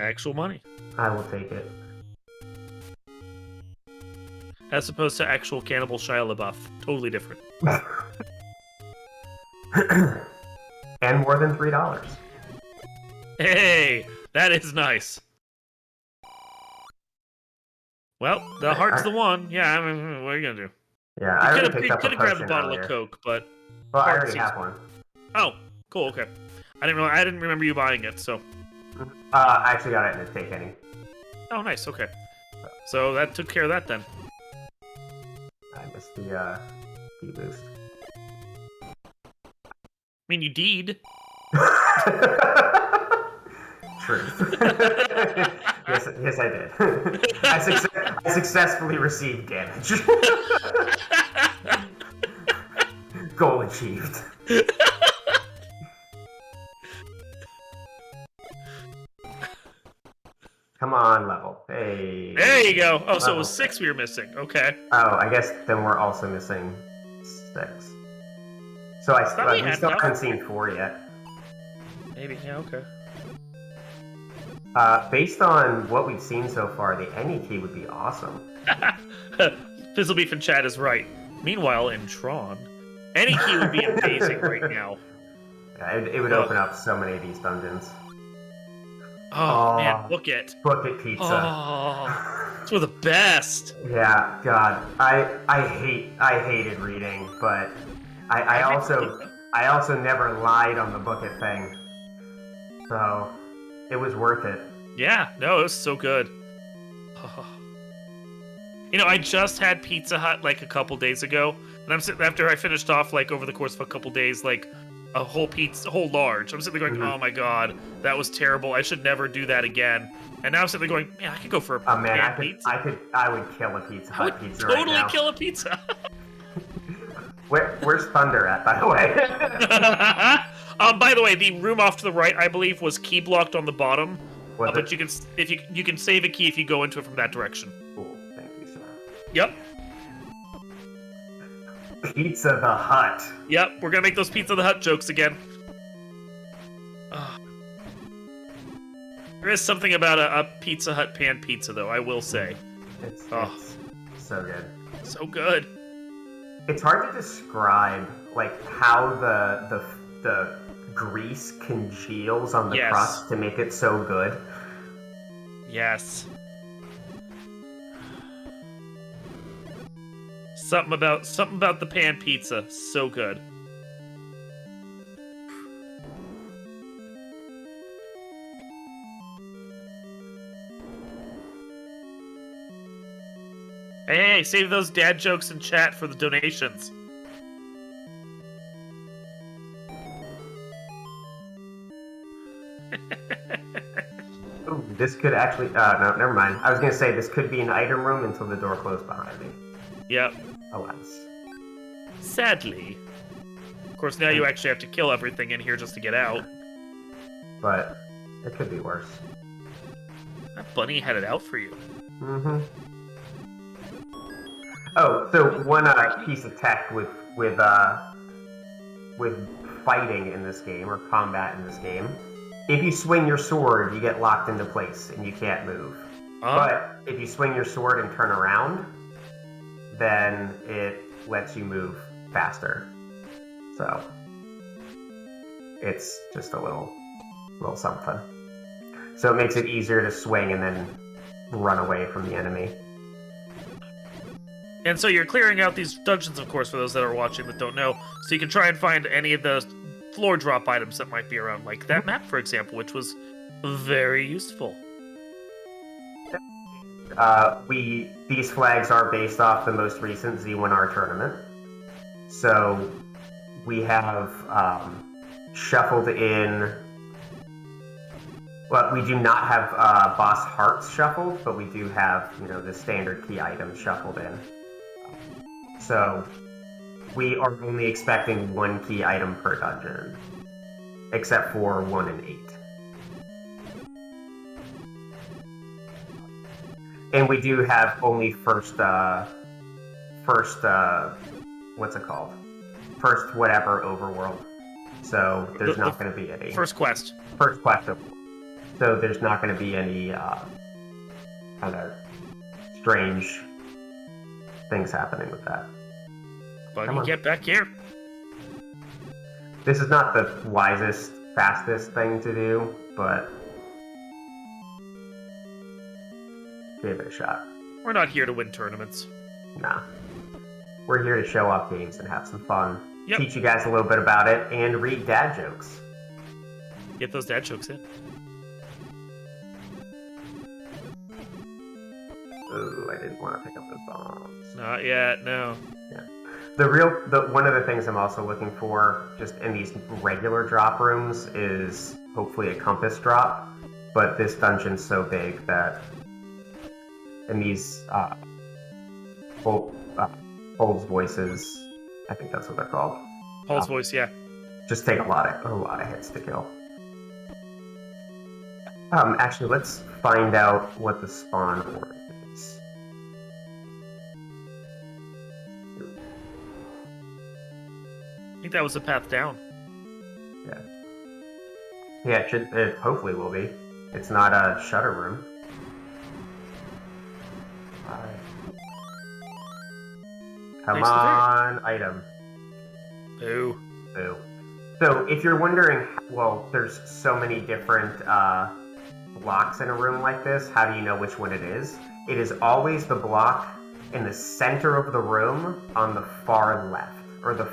Actual money. I will take it. As opposed to actual Cannibal Shia LaBeouf. Totally different. And more than $3. Hey, that is nice. Well, the heart's the one. Yeah, I mean, what are you gonna do? Yeah, I already picked you up could a have grabbed a potion bottle earlier. of Coke, but Well, I already have one. oh, cool, okay. I didn't remember you buying it, so. I actually got it in a take any. Oh, nice. Okay. So that took care of that then. I'm minus the D-boost. I mean, you did. Truth. yes, I did. I successfully received damage. Goal achieved. Come on, level. Hey. There you go. Oh, so it was Level 6 we were missing. Okay. Oh, I guess then we're also missing 6. So we still haven't seen 4 yet. Maybe. Yeah. Okay. Based on what we've seen so far, the any key would be awesome. Fizzlebeef in chat is right. Meanwhile, in Tron, any key would be amazing right now. Yeah, it would open up so many of these dungeons. Oh man, book it. Book it, pizza. Oh, it's one of the best. Yeah, God, I hated reading, but I also never lied on the book it thing, so it was worth it. Yeah, no, it was so good. Oh. You know, I just had Pizza Hut like a couple days ago, and I'm sitting after I finished off like over the course of a couple days, like a whole large. I'm sitting there going, oh my god, that was terrible. I should never do that again. And now I'm sitting there going, man, I could go for a pizza. I would kill a Pizza Hut pizza right now. Totally kill a pizza. Where's Thunder at, by the way? By the way, the room off to the right, I believe, was key blocked on the bottom. But you can save a key if you go into it from that direction. Cool, thank you, sir. Yep. Pizza the Hut. Yep, we're gonna make those Pizza the Hut jokes again. There is something about a Pizza Hut pan pizza, though, I will say. It's so good. So good. It's hard to describe like how the grease congeals on the crust to make it so good. Yes. Something about the pan pizza, so good. Hey, save those dad jokes in chat for the donations. Ooh, this could actually... no, never mind. I was going to say this could be an item room until the door closed behind me. Yep. Alas. Sadly. Of course, now you actually have to kill everything in here just to get out. But it could be worse. That bunny had it out for you. Mm-hmm. Oh, so one piece of tech with fighting in this game, or combat in this game, if you swing your sword, you get locked into place and you can't move. But if you swing your sword and turn around, then it lets you move faster. So it's just a little something. So it makes it easier to swing and then run away from the enemy. And so you're clearing out these dungeons, of course, for those that are watching that don't know, so you can try and find any of the floor drop items that might be around, like that map, for example, which was very useful. These flags are based off the most recent Z1R tournament. So we have shuffled in... Well, we do not have boss hearts shuffled, but we do have, the standard key items shuffled in. So we are only expecting 1 key item per dungeon, except for 1 and 8. And we do have only first what's it called? First whatever overworld. So there's not going to be any. First quest. First quest overworld. So there's not going to be any kind of strange things happening with that. Bunny, get back here. This is not the wisest, fastest thing to do, but give it a shot. We're not here to win tournaments. Nah. We're here to show off games and have some fun. Yep. Teach you guys a little bit about it and read dad jokes. Get those dad jokes in. Ooh, I didn't want to pick up those bombs. Not yet, no. Yeah. One of the things I'm also looking for, just in these regular drop rooms, is hopefully a compass drop. But this dungeon's so big that, and these Holds voices, I think that's what they're called. Holds voice, yeah. Just take a lot of hits to kill. Actually, let's find out what the spawn order is. I think that was the path down. Yeah. Yeah, it hopefully will be. It's not a shutter room. Come on, item. Boo. Boo. So, if you're wondering, well, there's so many different blocks in a room like this, how do you know which one it is? It is always the block in the center of the room on the far left, or the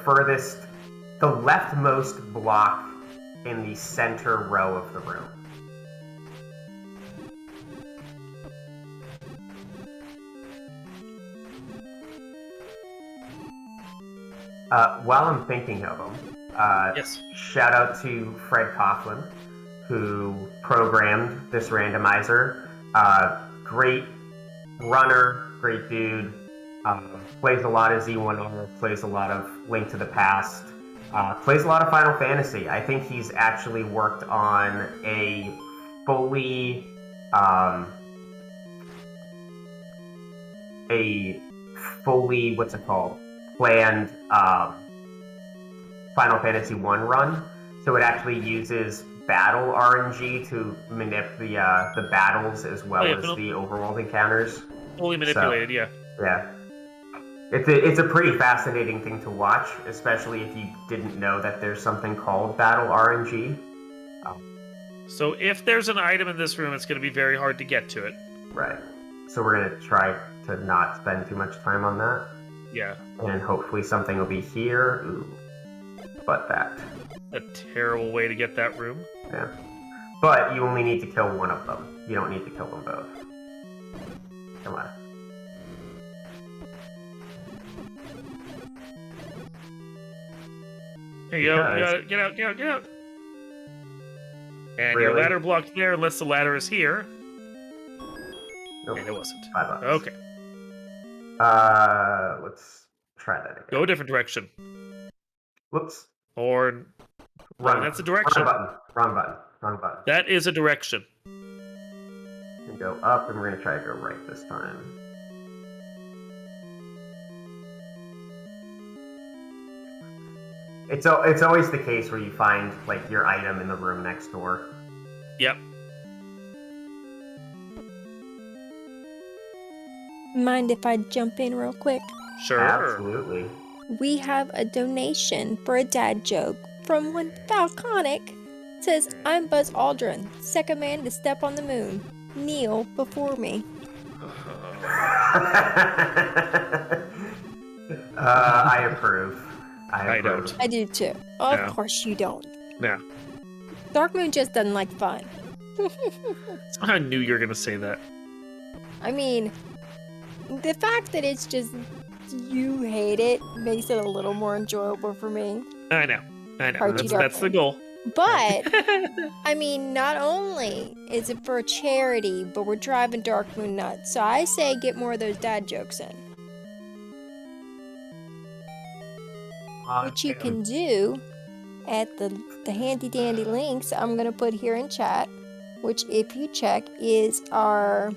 leftmost block in the center row of the room. While I'm thinking of them, yes. Shout out to Fred Coughlin, who programmed this randomizer. Great runner, great dude. Plays a lot of Z1R, plays a lot of Link to the Past, plays a lot of Final Fantasy. I think he's actually worked on a fully what's it called? Planned Final Fantasy 1 run. So it actually uses battle RNG to manipulate the battles as well as the overworld encounters. Fully manipulated, yeah. Yeah. It's a pretty fascinating thing to watch, especially if you didn't know that there's something called battle RNG. So if there's an item in this room, it's going to be very hard to get to it. Right. So we're going to try to not spend too much time on that. Yeah. And hopefully something will be here. Ooh. But that. A terrible way to get that room. Yeah. But you only need to kill one of them. You don't need to kill them both. Come on. Here you go. Get out. And Really? your ladder blocked there unless the ladder is here. Nope. And it wasn't. $5. Okay. Let's try that again. Go a different direction. Whoops. Or... Wrong. That's a direction. Wrong button. That is a direction. And go up, and we're going to try to go right this time. It's always the case where you find, like, your item in the room next door. Yep. Mind if I jump in real quick? Sure. Absolutely. We have a donation for a dad joke from one Falconic. It says, I'm Buzz Aldrin, second man to step on the moon. Kneel before me. I approve. I don't. I do too. Of course you don't. No. Dark Moon just doesn't like fun. I knew you were going to say that. I mean, the fact that it's just you hate it makes it a little more enjoyable for me. I know. Archie That's the goal. But, I mean, not only is it for a charity, but we're driving Dark Moon nuts. So I say get more of those dad jokes in. Which you can do at the handy dandy links I'm going to put here in chat, which if you check is our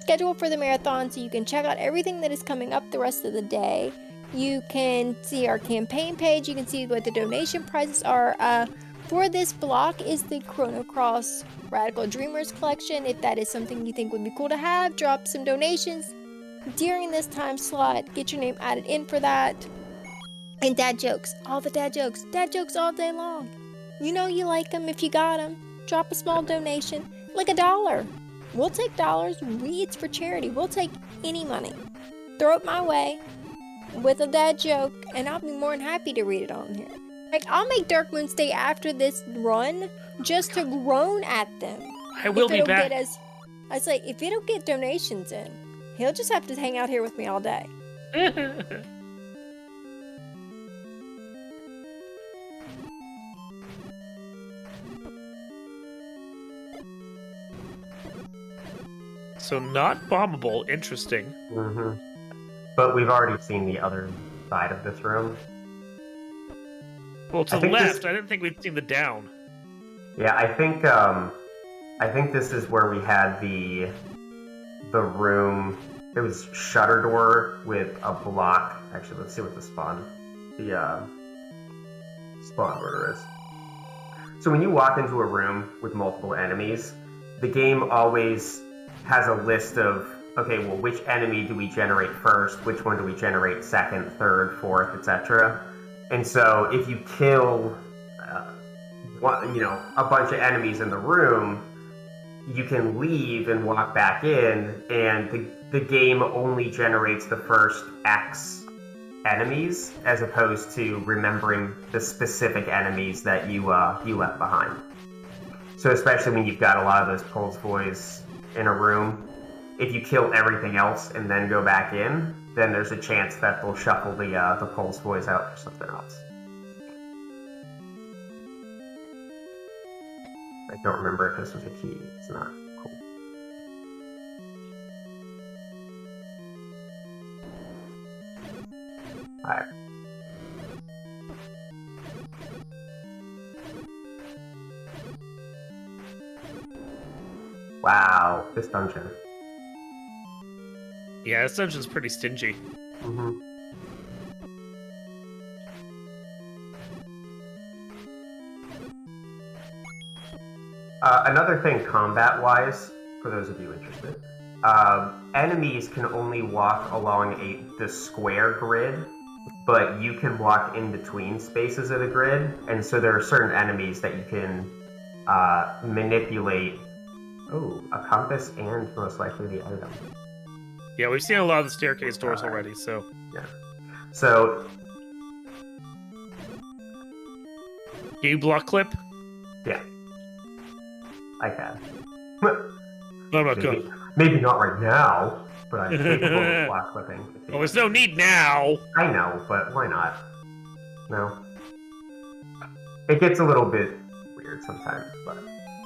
schedule for the marathon, so you can check out everything that is coming up the rest of the day. You can see our campaign page, you can see what the donation prizes are. For this block is the Chrono Cross Radical Dreamers collection. If that is something you think would be cool to have, drop some donations during this time slot, get your name added in for that. And dad jokes, all the dad jokes all day long. You know you like them if you got them. Drop a small donation, like $1. We'll take dollars. It's for charity. We'll take any money. Throw it my way with a dad joke, and I'll be more than happy to read it on here. Like, I'll make Dark Moon stay after this run just to groan at them. I will be back. I say, if it'll get donations in, He'll just have to hang out here with me all day. So not bombable. Interesting. Mm-hmm. But we've already seen the other side of this room. Well, to the left. I didn't think we'd seen the down. Yeah, I think this is where we had the room. It was shutter door with a block. Actually, let's see what the spawn order is. So when you walk into a room with multiple enemies, the game always has a list of, okay, well, which enemy do we generate first? Which one do we generate second, third, fourth, etc.? And so if you kill a bunch of enemies in the room, you can leave and walk back in, and the game only generates the first X enemies, as opposed to remembering the specific enemies that you left behind. So especially when you've got a lot of those pulse boys in a room, if you kill everything else and then go back in, then there's a chance that they'll shuffle the pulse boys out for something else. I don't remember if this was a key. It's not. Cool. Alright. Wow, this dungeon. Yeah, this dungeon's pretty stingy. Mm-hmm. Another thing combat-wise, for those of you interested, enemies can only walk along the square grid, but you can walk in between spaces of the grid, and so there are certain enemies that you can manipulate. Oh, a compass and most likely the item. Yeah, we've seen a lot of the staircase doors already, so... Yeah. So... Do you block clip? Yeah. I can. No, I'm not good. Maybe not right now, but I'm capable of block clipping. Well, there's no need now! I know, but why not? No. It gets a little bit weird sometimes, but...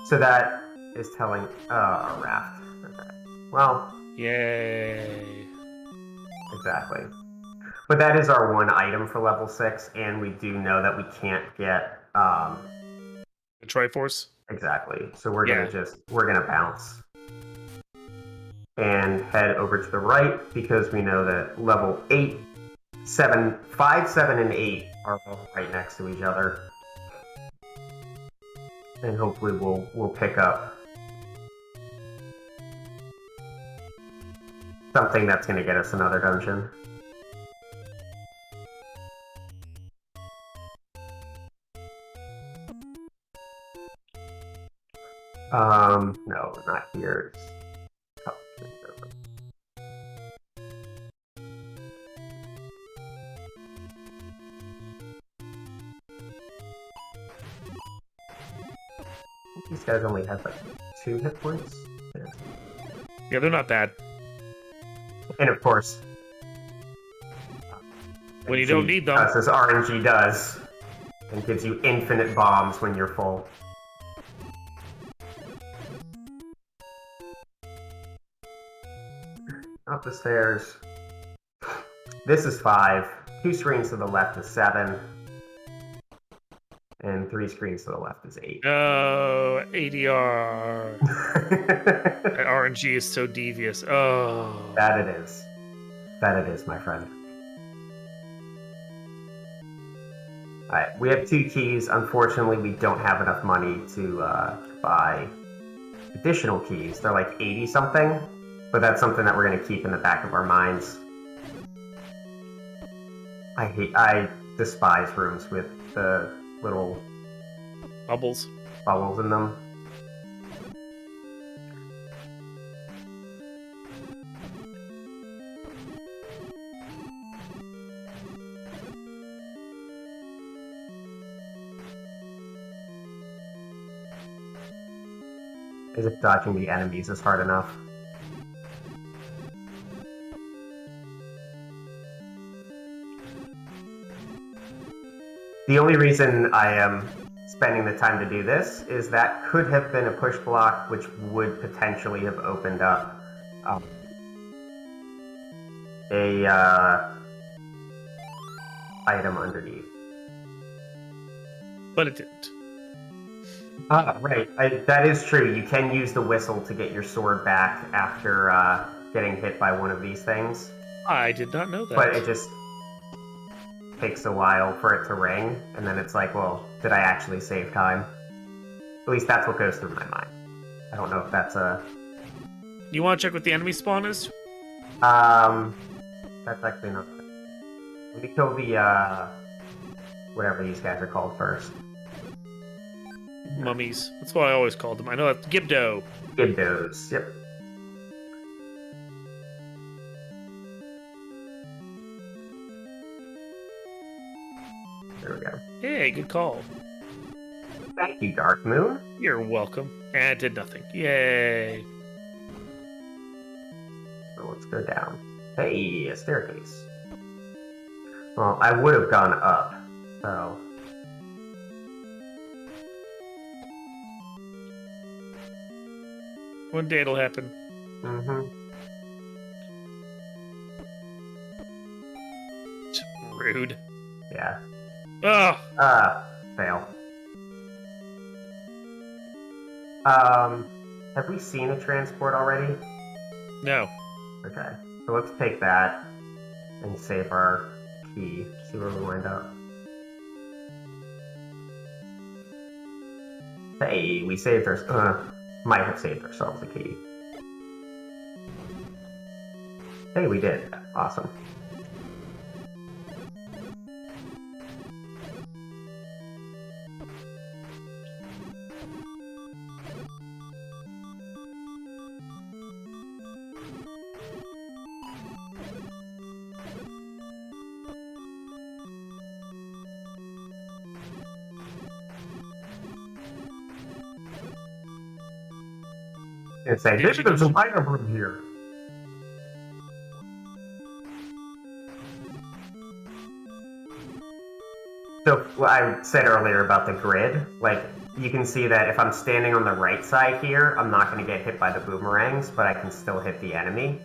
So that is telling... a raft. Okay. Well... Yay. Exactly. But that is our one item for level 6, and we do know that we can't get... The Triforce? Exactly. So we're gonna bounce and head over to the right, because we know that level 5, 7, and 8 are all right next to each other. And hopefully we'll pick up something that's gonna get us another dungeon. No, not here. These guys only have like 2 hit points. Yeah, they're not bad. And of course, when you don't need them, as RNG does, and gives you infinite bombs when you're full. Up the stairs. This is 5. 2 screens to the left is 7. And 3 screens to the left is 8. Oh, ADR. That RNG is so devious. Oh. That it is. That it is, my friend. Alright, we have 2 keys. Unfortunately, we don't have enough money to buy additional keys. They're like 80-something. But that's something that we're going to keep in the back of our minds. I despise rooms with the little bubbles in them. As if dodging the enemies is hard enough. the only reason I am spending the time to do this is that could have been a push block, which would potentially have opened up a item underneath. But it didn't. Right. That is true. You can use the whistle to get your sword back after getting hit by one of these things. I did not know that. But it just takes a while for it to ring, and then it's like, well, did I actually save time? At least that's what goes through my mind. I don't know if that's a... You want to check what the enemy spawn is? That's actually not... Let me kill the, whatever these guys are called first. Mummies. That's what I always called them. I know that's Gibdo. Gibdos, yep. There we go. Hey, good call. Thank you, Dark Moon. You're welcome. And it did nothing. Yay. So let's go down. Hey, a staircase. Well, I would have gone up, so... One day it'll happen. Mm-hmm. Rude. Yeah. Ugh. Fail. Have we seen a transport already? No. Okay. So let's take that and save our key. See where we wind up. Hey, we saved our... might have saved ourselves a key. Hey, we did. Awesome. And say, there's an item room here. So, what I said earlier about the grid, like, you can see that if I'm standing on the right side here, I'm not going to get hit by the boomerangs, but I can still hit the enemy.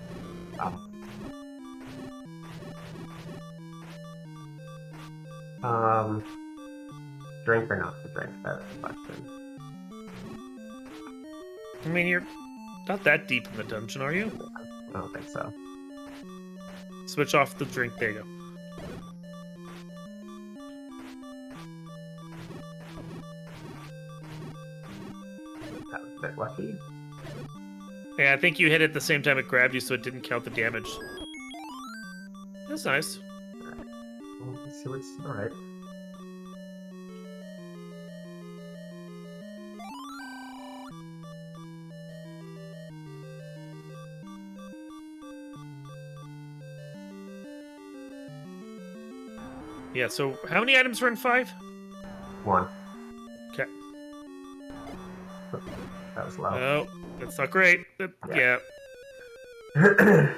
Drink or not to drink? That's the question. I mean, you're not that deep in the dungeon, are you? I don't think so. Switch off the drink. There you go. That was a bit lucky. Yeah, I think you hit it at the same time it grabbed you, so it didn't count the damage. That's nice. Alright. Well, let's see what's... Alright. Yeah, so how many items are in 5? 1. Okay. That was low. Oh, that's not great. Yeah. Yeah.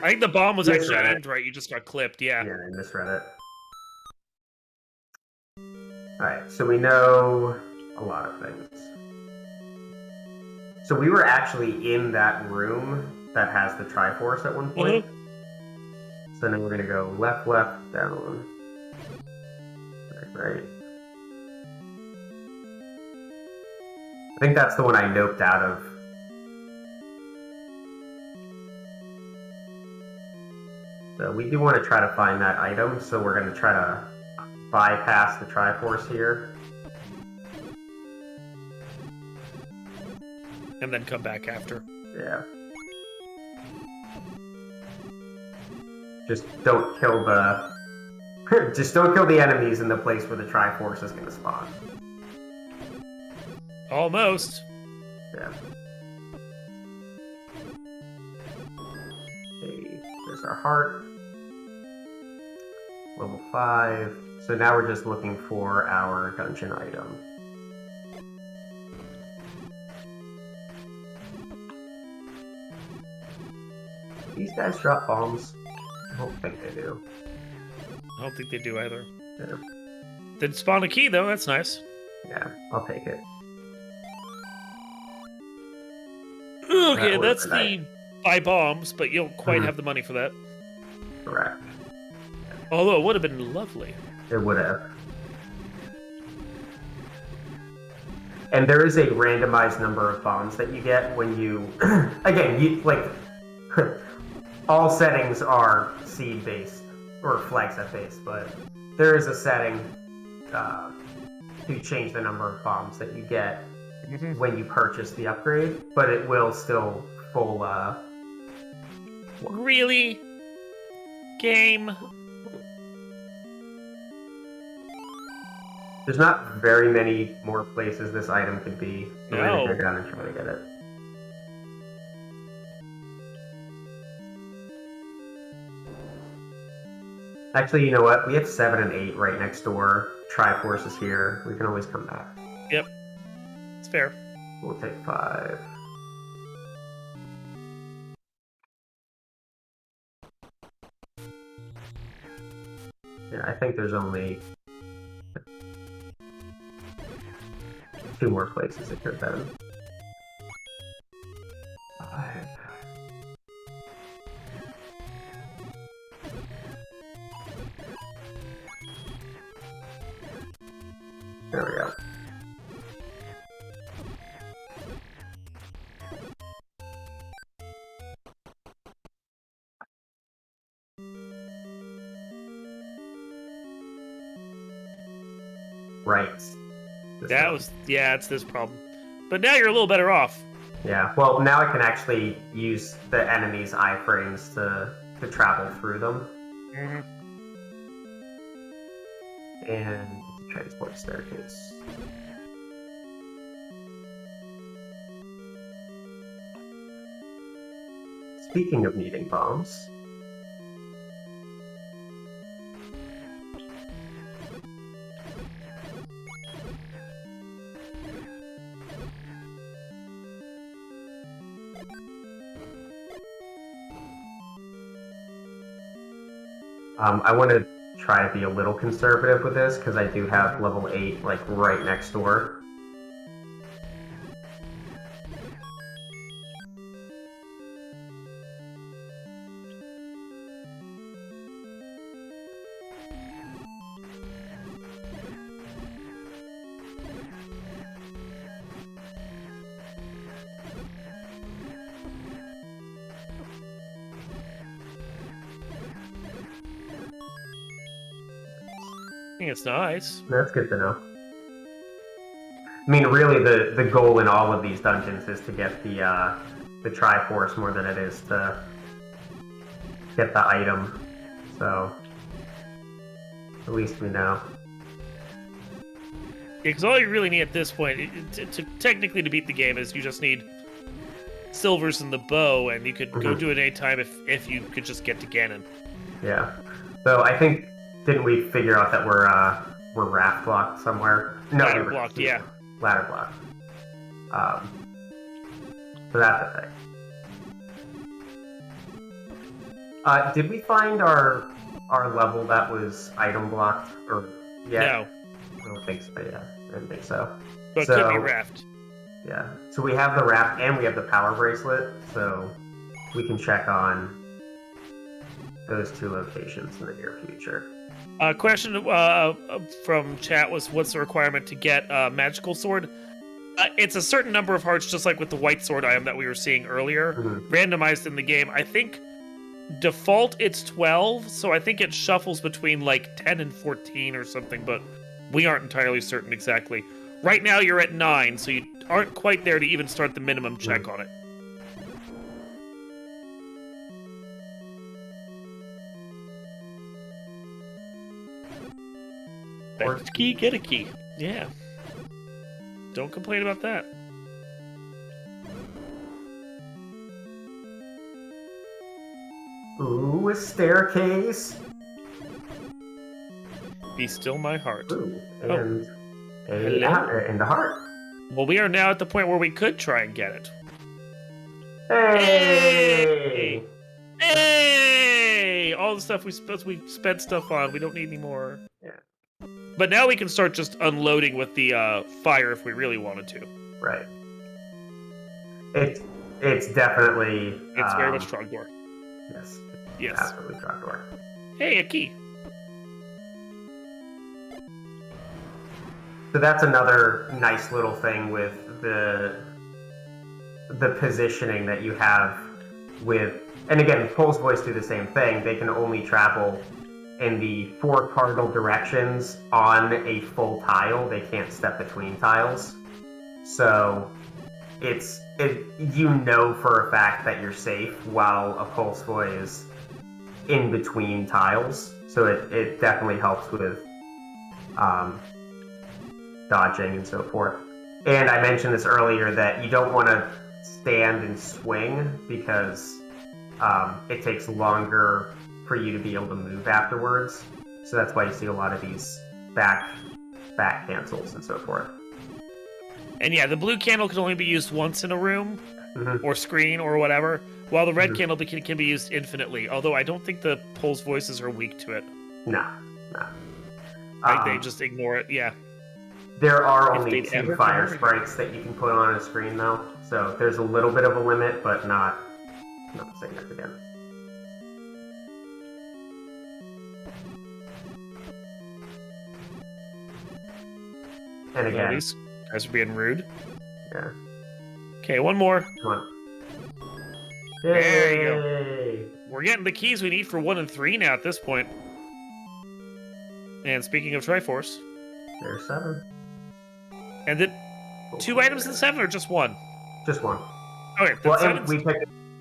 I think the bomb was actually Misread it. aimed right. You just got clipped. Yeah. Yeah, I misread it. Alright, so we know a lot of things. So we were actually in that room that has the Triforce at one point. So then we're going to go left, left, down. Right. I think that's the one I noped out of. So we do want to try to find that item, so we're going to try to bypass the Triforce here. And then come back after. Yeah. Just don't kill the... Just don't kill the enemies in the place where the Triforce is going to spawn. Almost. Yeah. Okay, there's our heart. Level 5. So now we're just looking for our dungeon item. These guys drop bombs? I don't think they do. I don't think they do either. Yeah. Then spawn a key, though. That's nice. Yeah, I'll take it. Okay, that's the buy bombs, but you don't quite have the money for that. Correct. Although it would have been lovely. It would have. And there is a randomized number of bombs that you get when you... Again, you like... all settings are seed-based, or flag set-based, but there is a setting to change the number of bombs that you get when you purchase the upgrade, but it will still full... Really? Game? There's not very many more places this item could be, so we're No. gonna go down and try to get it. Actually, you know what? We have 7 and 8 right next door. Triforce is here. We can always come back. Yep. It's fair. We'll take 5. Yeah, I think there's only 2 more places it could have been. 5. There we go. Right. That was, yeah, it's this problem. But now you're a little better off. Yeah, well, now I can actually use the enemy's iframes to travel through them. And transport staircase. Speaking of needing bombs, I want to try to be a little conservative with this because I do have level 8 like right next door. I think it's nice. That's good to know. I mean, really, the goal in all of these dungeons is to get the Triforce more than it is to get the item. So, at least we know. Yeah, because all you really need at this point, technically to beat the game, is you just need silvers and the bow, and you could go do it anytime if you could just get to Ganon. Yeah. So I think, didn't we figure out that we're raft blocked somewhere? No, Ladder blocked, yeah. Ladder blocked. So that's the thing. Did we find our level that was item blocked? Or yeah? No. I don't think so. Yeah, I didn't think so. But it could be raft. Yeah. So we have the raft and we have the power bracelet, so we can check on those 2 locations in the near future. Question from chat was, what's the requirement to get a magical sword? It's a certain number of hearts, just like with the white sword item that we were seeing earlier, randomized in the game. I think default it's 12, so I think it shuffles between like 10 and 14 or something, but we aren't entirely certain exactly. Right now you're at 9, so you aren't quite there to even start the minimum check on it. Next key, get a key. Yeah. Don't complain about that. Ooh, a staircase. Be still my heart. Ooh, and Hello. in the heart. Well, we are now at the point where we could try and get it. Hey! Hey! All the stuff we spent stuff on. We don't need any more. Yeah. But now we can start just unloading with the fire if we really wanted to. Right. It's definitely... It's very much Trogdor. Yes. Yes. Absolutely Trogdor. Hey, a key. So that's another nice little thing with the positioning that you have with... And again, Pole's Voice do the same thing. They can only travel in the 4 cardinal directions on a full tile. They can't step between tiles. So you know for a fact that you're safe while a Pulse Voice is in between tiles. So it definitely helps with dodging and so forth. And I mentioned this earlier that you don't want to stand and swing because it takes longer for you to be able to move afterwards. So that's why you see a lot of these back cancels and so forth. And yeah, the blue candle can only be used once in a room or screen or whatever, while the red candle can be used infinitely, although I don't think the Pole's Voices are weak to it. No. Like, they just ignore it, yeah. There are only 2 fire sprites that you can put on a screen, though, so there's a little bit of a limit, but not significant. And again, these guys are being rude. Yeah. Okay, one more. Come on. There you go. We're getting the keys we need for 1 and 3 now at this point. And speaking of Triforce, there's 7. And then 2 items in 7 or just 1? Just 1. Okay. Well, and we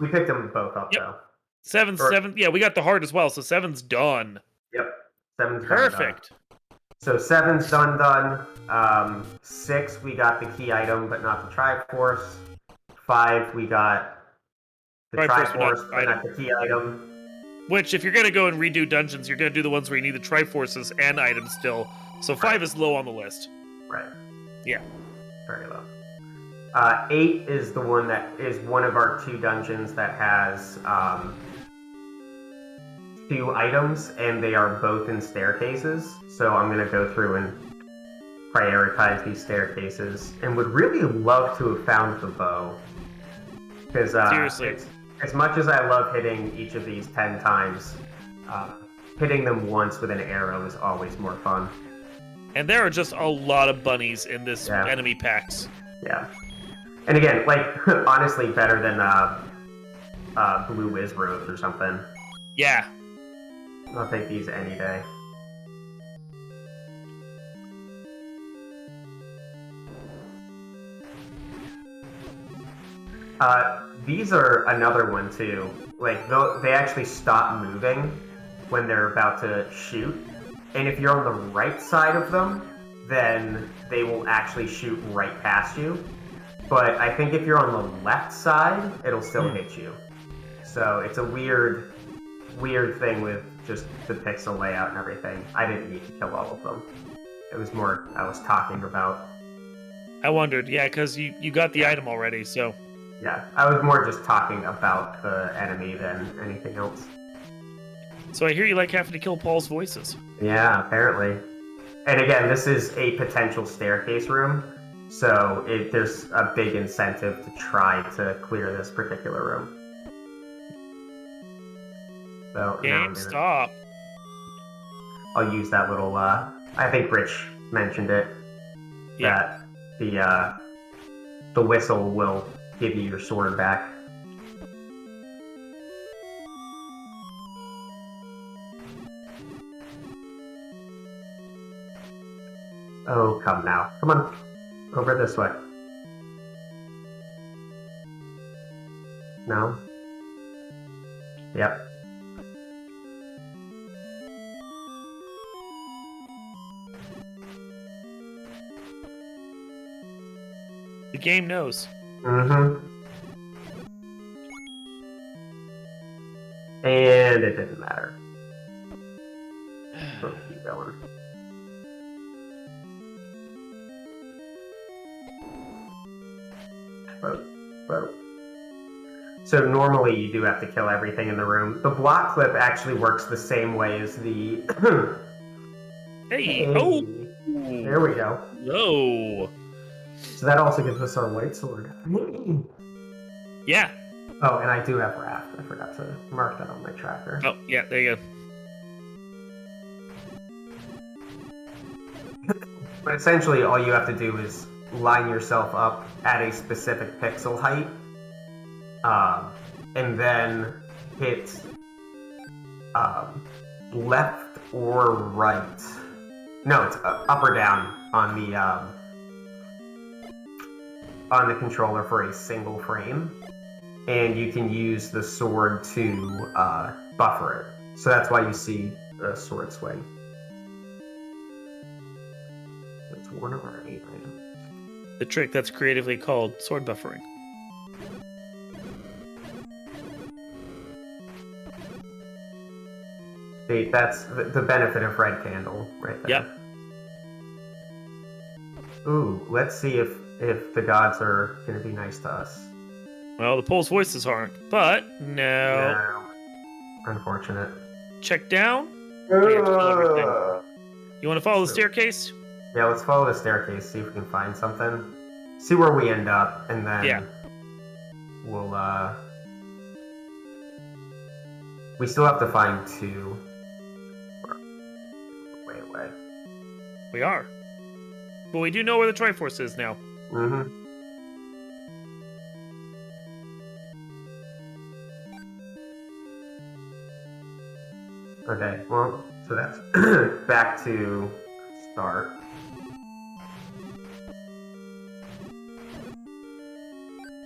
picked them both up though. 7. Yeah, we got the heart as well, so 7's done. Yep. 7's perfect. Done. So 7's done. 6 we got the key item, but not the Triforce. 5 we got the Triforce, but not the key item. Which, if you're gonna go and redo dungeons, you're gonna do the ones where you need the Triforces and items still. So 5 is low on the list. Right. Yeah. Very low. 8 is the one that is one of our 2 dungeons that has 2 items, and they are both in staircases. So I'm going to go through and prioritize these staircases, and would really love to have found the bow. Because seriously, as much as I love hitting each of these 10 times, hitting them once with an arrow is always more fun. And there are just a lot of bunnies in this enemy packs. Yeah. And again, like, honestly, better than Blue Wiz Rose or something. Yeah. I'll take these any day. These are another one, too. Like, they actually stop moving when they're about to shoot. And if you're on the right side of them, then they will actually shoot right past you. But I think if you're on the left side, it'll still hit you. So it's a weird thing with just the pixel layout and everything. I didn't need to kill all of them. It was more I was talking about. I wondered, yeah, because you got the item already, so... Yeah, I was more just talking about the enemy than anything else. So I hear you like having to kill Paul's Voices. Yeah, apparently. And again, this is a potential staircase room, so there's a big incentive to try to clear this particular room. So Game stop. I'll use that little, I think Rich mentioned it, that the whistle will give you your sword back. Oh, come now. Come on. Over this way. No? Yep. The game knows. Mm-hmm. And it didn't matter. So keep going. So normally you do have to kill everything in the room. The block clip actually works the same way as the... Hey! Oh! There we go. Whoa. So that also gives us our white sword. Yeah. Oh, and I do have Raft. I forgot to mark that on my tracker. Oh, yeah, there you go. But essentially, all you have to do is line yourself up at a specific pixel height, and then hit left or right. No, it's up or down on the controller for a single frame, and you can use the sword to buffer it. So that's why you see the sword swing. That's one of our 8 items. The trick that's creatively called sword buffering. See, that's the benefit of red candle right there. Yep. Ooh, let's see if the gods are going to be nice to us. Well, the Pole's voices aren't, but no. No. Unfortunate. Check down. You want to follow the staircase? Yeah, let's follow the staircase, see if we can find something. See where we end up, and then we'll, we still have to find 2. We're way away. We are. But we do know where the Triforce is now. Mm-hmm. Okay, well, so that's back to start.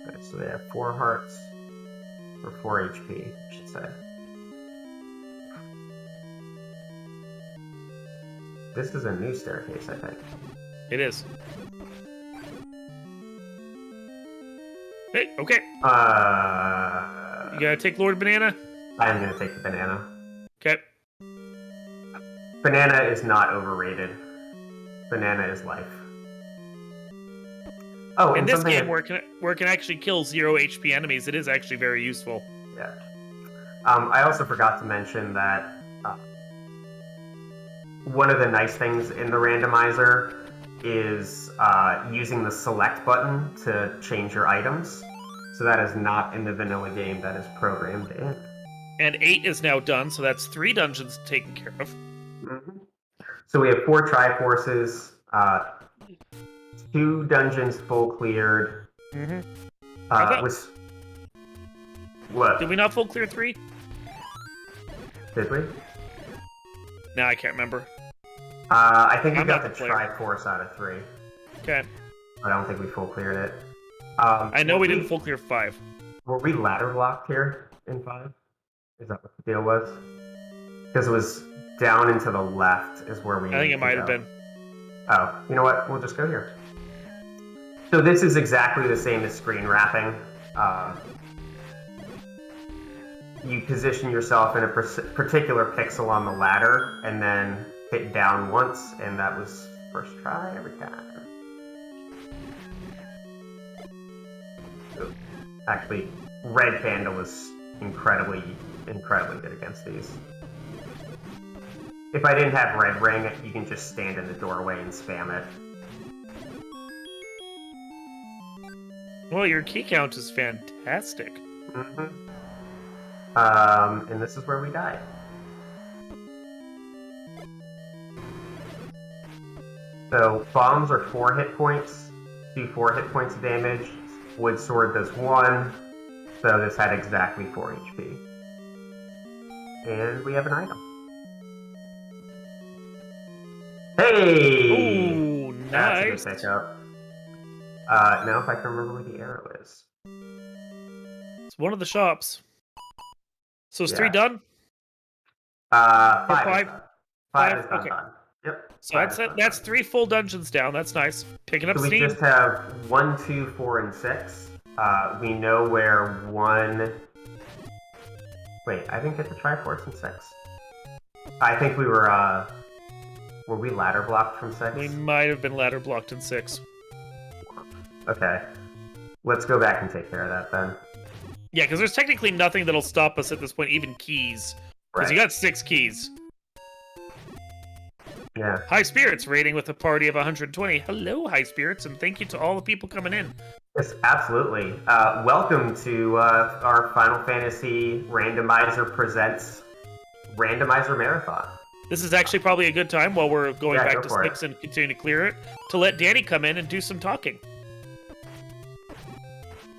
Okay, so they have 4 hearts, or 4 HP, I should say. This is a new staircase, I think. It is. Hey, okay. You gotta take Lord Banana? I'm gonna take the banana. Okay. Banana is not overrated. Banana is life. Oh, in this game, where it can actually kill 0 HP enemies, it is actually very useful. Yeah. I also forgot to mention that one of the nice things in the randomizer is using the select button to change your items. So that is not in the vanilla game, that is programmed in. And 8 is now done, so that's 3 dungeons taken care of. Mm-hmm. So we have 4 Triforces, 2 dungeons full cleared. Mm-hmm. What? Did we not full clear 3? Did we? No, I can't remember. I think we I'm got not the the player. Triforce out of 3. Okay. I don't think we full cleared it. I know we didn't full clear 5. Were we ladder blocked here in 5? Is that what the deal was? Because it was down and to the left is where we I think it might have been. Oh, you know what? We'll just go here. So this is exactly the same as screen wrapping. You position yourself in a particular pixel on the ladder, and then hit down once, and that was first try every time. So, actually, red candle is incredibly good against these. If I didn't have red ring, you can just stand in the doorway and spam it. Well, your key count is fantastic. Mm-hmm. And this is where we die. So bombs are 4 hit points, do 4 hit points of damage. Wood sword does 1, so this had exactly 4 HP. And we have an item. Hey! Ooh, That's nice. a good pickup. Now if I can remember where the arrow is. It's one of the shops. So is 3 Yeah. done? 5 Or is 5? done. 5 is done. Okay. Done. Yep. So that's 3 full dungeons down. That's nice. Picking up So we steam. just have 1, 2, 4, and 6. We know where 1... Wait, I didn't get the Triforce in 6. I think we were we ladder blocked from 6? We might have been ladder blocked in 6. Okay. Let's go back and take care of that then. Yeah, because there's technically nothing that'll stop us at this point, even keys. Because Right. you got 6 keys. Yeah. High Spirits rating with a party of 120. Hello, High Spirits, and thank you to all the people coming in. Yes, absolutely. Welcome to our Final Fantasy Randomizer Presents Randomizer Marathon. This is actually probably a good time while we're going back to for 6 and continuing to clear it to let Danny come in and do some talking.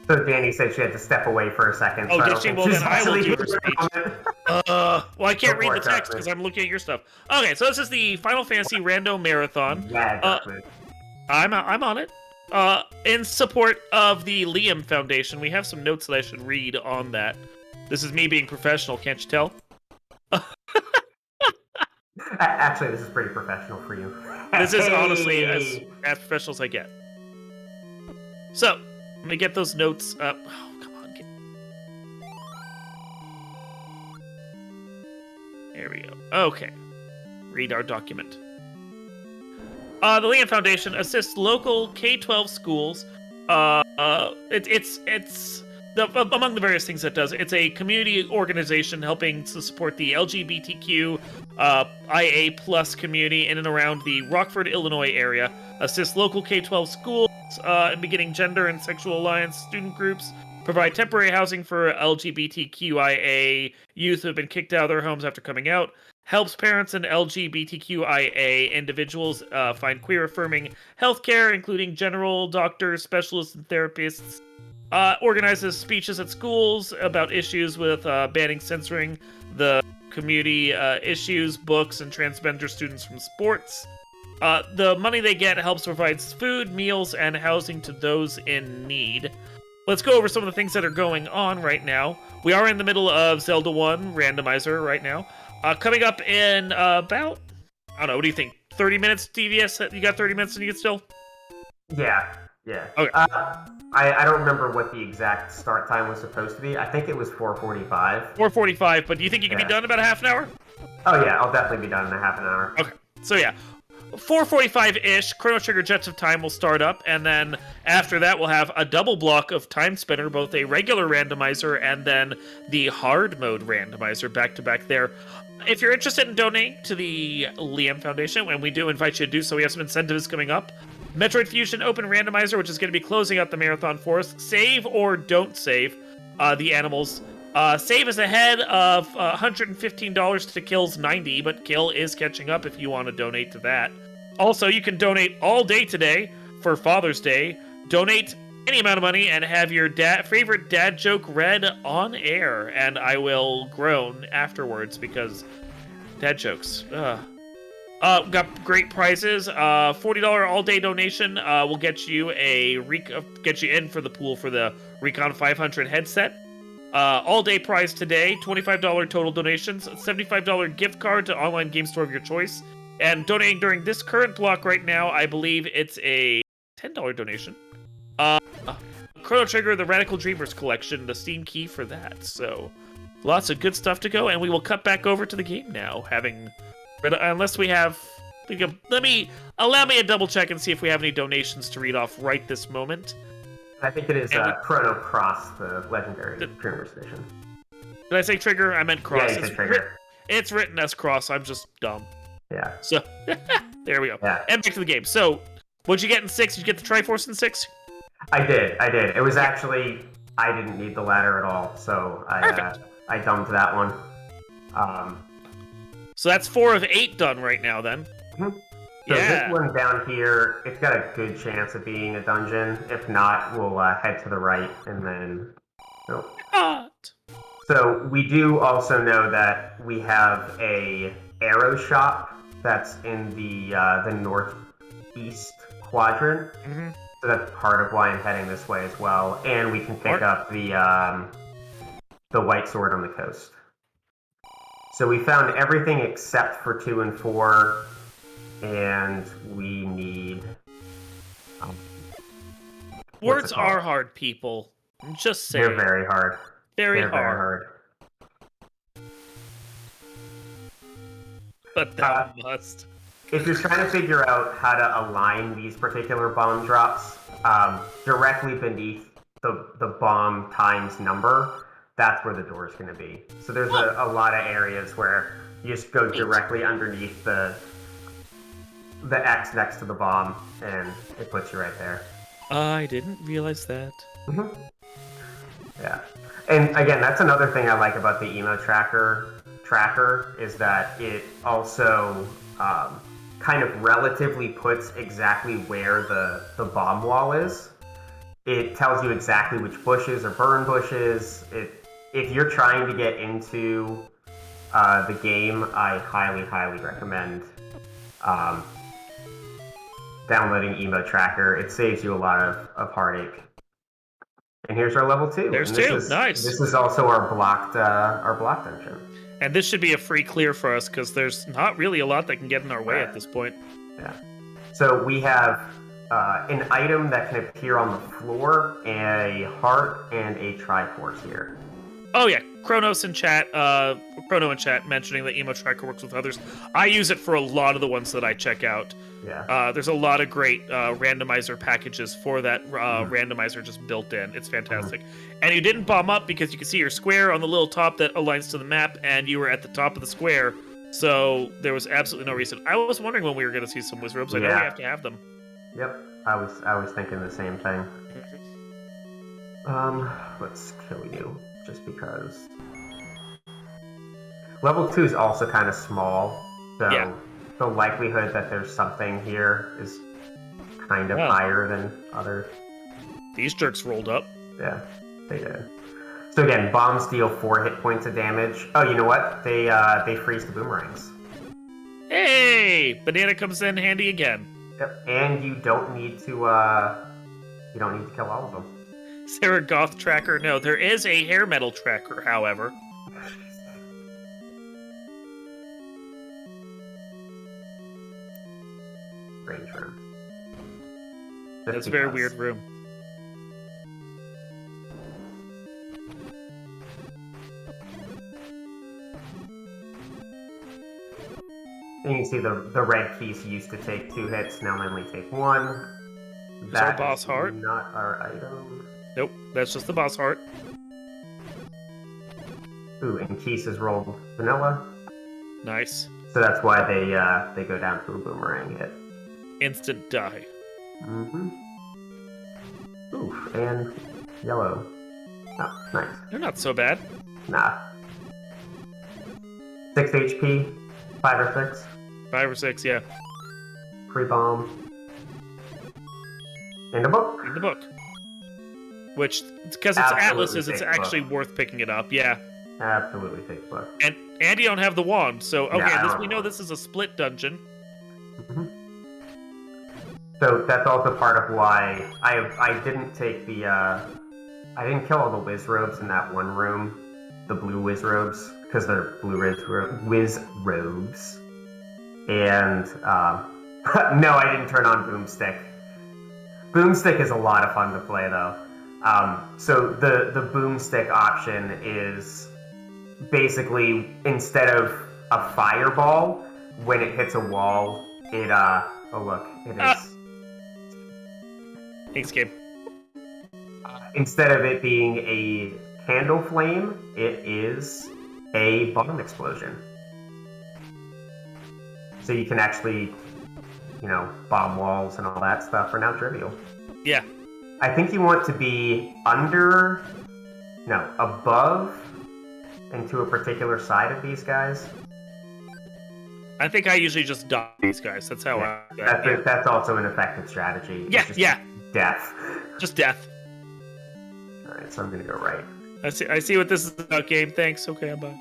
So Danny said she had to step away for a second. Oh, so did she? Well, then I will do her speech. Well, I can't read the text because I'm looking at your stuff. Okay, so this is the Final Fantasy Rando Marathon. Yeah, I'm on it. In support of the Liam Foundation, we have some notes that I should read on that. This is me being professional, can't you tell? Actually, this is pretty professional for you. This is honestly as professional as I get. So, let me get those notes up. Oh, come on. There we go. Okay. Read our document. The Liam Foundation assists local K-12 schools. Among the various things it does, it's a community organization helping to support the LGBTQ IA plus community in and around the Rockford, Illinois area. Assists local K-12 schools in beginning gender and sexual alliance student groups. Provide temporary housing for LGBTQIA youth who have been kicked out of their homes after coming out. Helps parents and LGBTQIA individuals find queer-affirming healthcare, including general doctors, specialists, and therapists. Organizes speeches at schools about issues with banning censoring the community issues, books, and transgender students from sports. The money they get helps provide food, meals, and housing to those in need. Let's go over some of the things that are going on right now. We are in the middle of Zelda 1 Randomizer right now. Coming up in about, I don't know, what do you think? 30 minutes, DVS? You got 30 minutes and you get still? Yeah. Okay. I don't remember what the exact start time was supposed to be. I think it was 4:45. 4:45, but do you think you can be done in about a half an hour? Oh yeah, I'll definitely be done in a half an hour. Okay, so yeah. 4:45-ish, Chrono Trigger Jets of Time will start up, and then after that we'll have a double block of Time Spinner, both a regular randomizer and then the hard mode randomizer back-to-back there. If you're interested in donating to the Liam Foundation, and we do invite you to do so, we have some incentives coming up. Metroid Fusion Open Randomizer, which is going to be closing out the marathon for us. Save or don't save the animals. Save is ahead of $115 to Kill's 90, but Kill is catching up if you want to donate to that. Also, you can donate all day today for Father's Day. Donate any amount of money and have your favorite dad joke read on air, and I will groan afterwards because dad jokes. Got great prizes. $40 all-day donation will get you get you in for the pool for the Recon 500 headset. All-day prize today, $25 total donations, $75 gift card to online game store of your choice. And donating during this current block right now, I believe it's a $10 donation. Chrono Trigger, the Radical Dreamers collection, the Steam key for that. So, lots of good stuff to go, and we will cut back over to the game now, unless we have... Allow me a double check and see if we have any donations to read off right this moment. I think it is Chrono Cross, the Legendary Dreamers edition. Did I say Trigger? I meant Cross. Yeah, you said Trigger. It's written as Cross. I'm just dumb. Yeah. So, there we go. Yeah. And back to the game. So, what'd you get in 6? Did you get the Triforce in 6? I did. It was actually... I didn't need the ladder at all, so I dumped that one. So that's 4 of 8 done right now, then. Mm-hmm. So this one down here, it's got a good chance of being a dungeon. If not, we'll head to the right and then... So we do also know that we have a arrow shop that's in the northeast quadrant. Mm-hmm. So that's part of why I'm heading this way as well. And we can pick up the white sword on the coast. So we found everything except for 2 and 4. And we need... Words are hard, people. I'm just saying. They're very hard. Very hard. But that must. If you're trying to figure out how to align these particular bomb drops, directly beneath the bomb times number, that's where the door is going to be. So there's a lot of areas where you just go directly underneath the the X next to the bomb, and it puts you right there. I didn't realize that. Yeah. And again, that's another thing I like about the emo tracker is that it also kind of relatively puts exactly where the bomb wall is. It tells you exactly which bushes are burn bushes. If you're trying to get into the game, I highly, highly recommend downloading emo tracker. It saves you a lot of heartache. And here's our level 2. There's and 2. Nice. This is also our blocked dungeon. And this should be a free clear for us because there's not really a lot that can get in our way at this point. Yeah. So we have an item that can appear on the floor, a heart, and a Triforce here. Oh yeah, Chrono in chat mentioning that emo tracker works with others. I use it for a lot of the ones that I check out. Yeah. There's a lot of great randomizer packages for that randomizer just built in. It's fantastic. And you didn't bomb up because you can see your square on the little top that aligns to the map, and you were at the top of the square, so there was absolutely no reason. I was wondering when we were going to see some wizards. I know we have to have them. Yep, I was thinking the same thing. Let's kill you, just because. Level 2 is also kind of small, so the likelihood that there's something here is kind of higher than others. These jerks rolled up. Yeah, they did. So again, bombs deal 4 hit points of damage. Oh, you know what? They freeze the boomerangs. Hey, banana comes in handy again. Yep, and you don't need to kill all of them. Is there a goth tracker? No, there is a hair metal tracker, however. Strange room. That's a very weird room. And you can see the red keys used to take 2 hits, now they only take 1. Is our boss heart? Not our item. Nope, that's just the boss heart. Ooh, and Keys is rolled vanilla. Nice. So that's why they go down to a boomerang hit. Instant die. Ooh, and yellow. Oh, nice. They're not so bad. Nah. 6 HP, 5 or 6. 5 or 6, yeah. Free bomb. In the book. In the book. Which, because it's Atlas's, it's actually worth picking it up, yeah. Absolutely take book. And you don't have the wand, so okay, we know this is a split dungeon. So that's also part of why I didn't take the I didn't kill all the whiz robes in that one room, the blue whiz robes, because they're blue whiz robes. And no, I didn't turn on Boomstick. Boomstick is a lot of fun to play though. So the Boomstick option is basically, instead of a fireball, when it hits a wall, it oh look, it is. Thanks, Gabe. Instead of it being a candle flame, it is a bomb explosion. So you can actually, bomb walls and all that stuff are now trivial. Yeah. I think you want to be above and to a particular side of these guys. I think I usually just dodge these guys. That's how That's also an effective strategy. Yeah. Death. Just death. Alright, so I'm gonna go right. I see what this is about, Gabe. Thanks. Okay, I'm bye.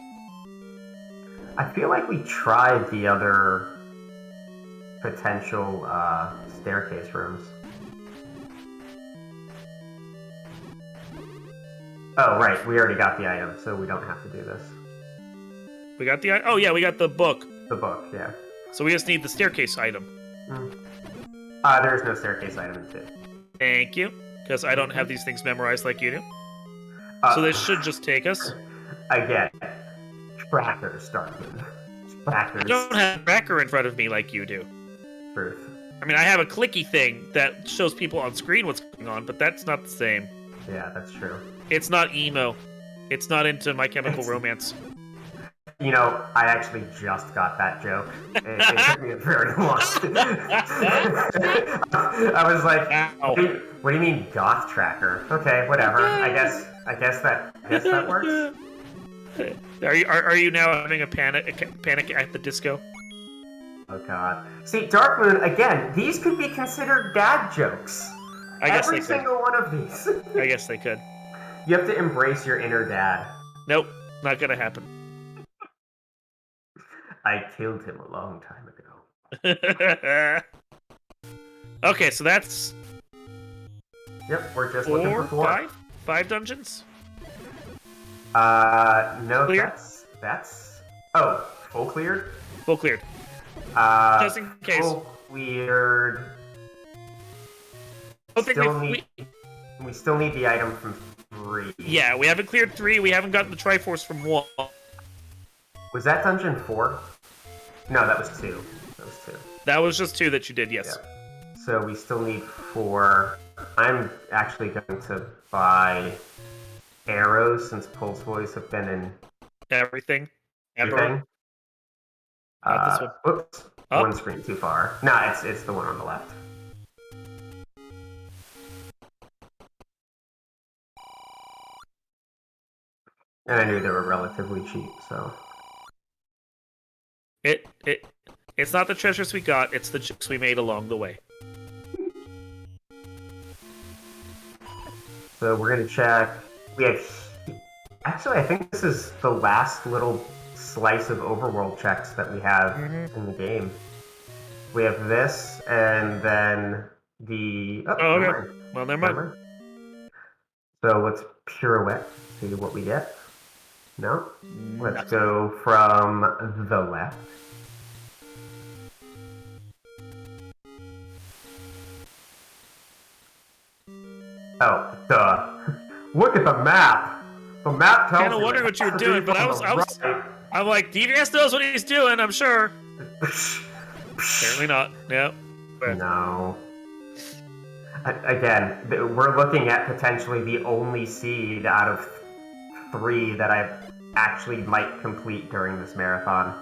I feel like we tried the other potential staircase rooms. Oh, right. We already got the item, so we don't have to do this. We got the... Oh, yeah, we got the book. The book, yeah. So we just need the staircase item. There's no staircase item in 2. Thank you, because I don't have these things memorized like you do. So this should just take us. Again, trackers, Starkman. Trackers. I don't have a tracker in front of me like you do. Truth. I mean, I have a clicky thing that shows people on screen what's going on, but that's not the same. Yeah, that's true. It's not emo. It's not into My Chemical Romance. You know, I actually just got that joke. It took me a very long time. I was like, Ow. what do you mean goth tracker? Okay, whatever. I guess that works. Are you now having a panic at the disco? Oh god. See, Dark Moon, again, these could be considered dad jokes. I guess Every they could. single one of these. I guess they could. You have to embrace your inner dad. Nope, not gonna happen. I killed him a long time ago. Okay, so that's... Yep, we're just looking for 4. Five dungeons? No, Clear? that's... Oh, full cleared? Full cleared. Just in case. Full cleared... We still need the item from 3. Yeah, we haven't cleared 3, we haven't gotten the Triforce from 1. Was that dungeon 4? No, that was 2. That was just 2 that you did, yes. Yeah. So we still need 4. I'm actually going to buy arrows since Pulse Boys have been in Everything. everything. Not this one. Oops. Oh. One screen too far. No, it's the one on the left. And I knew they were relatively cheap, so... It's not the treasures we got, it's the jokes we made along the way. So we're gonna check... We have... Actually, I think this is the last little slice of overworld checks that we have in the game. We have this, and then the... Oh, okay. Well, never mind. So let's pirouette, see what we get. No? Let's go from the left. Oh, duh. Look at the map! The map tells you... Kind of wondering what you were doing, but I'm like, DVS knows what he's doing, I'm sure. Apparently not. Yep. No. Again, we're looking at potentially the only seed out of 3 that I actually might complete during this marathon.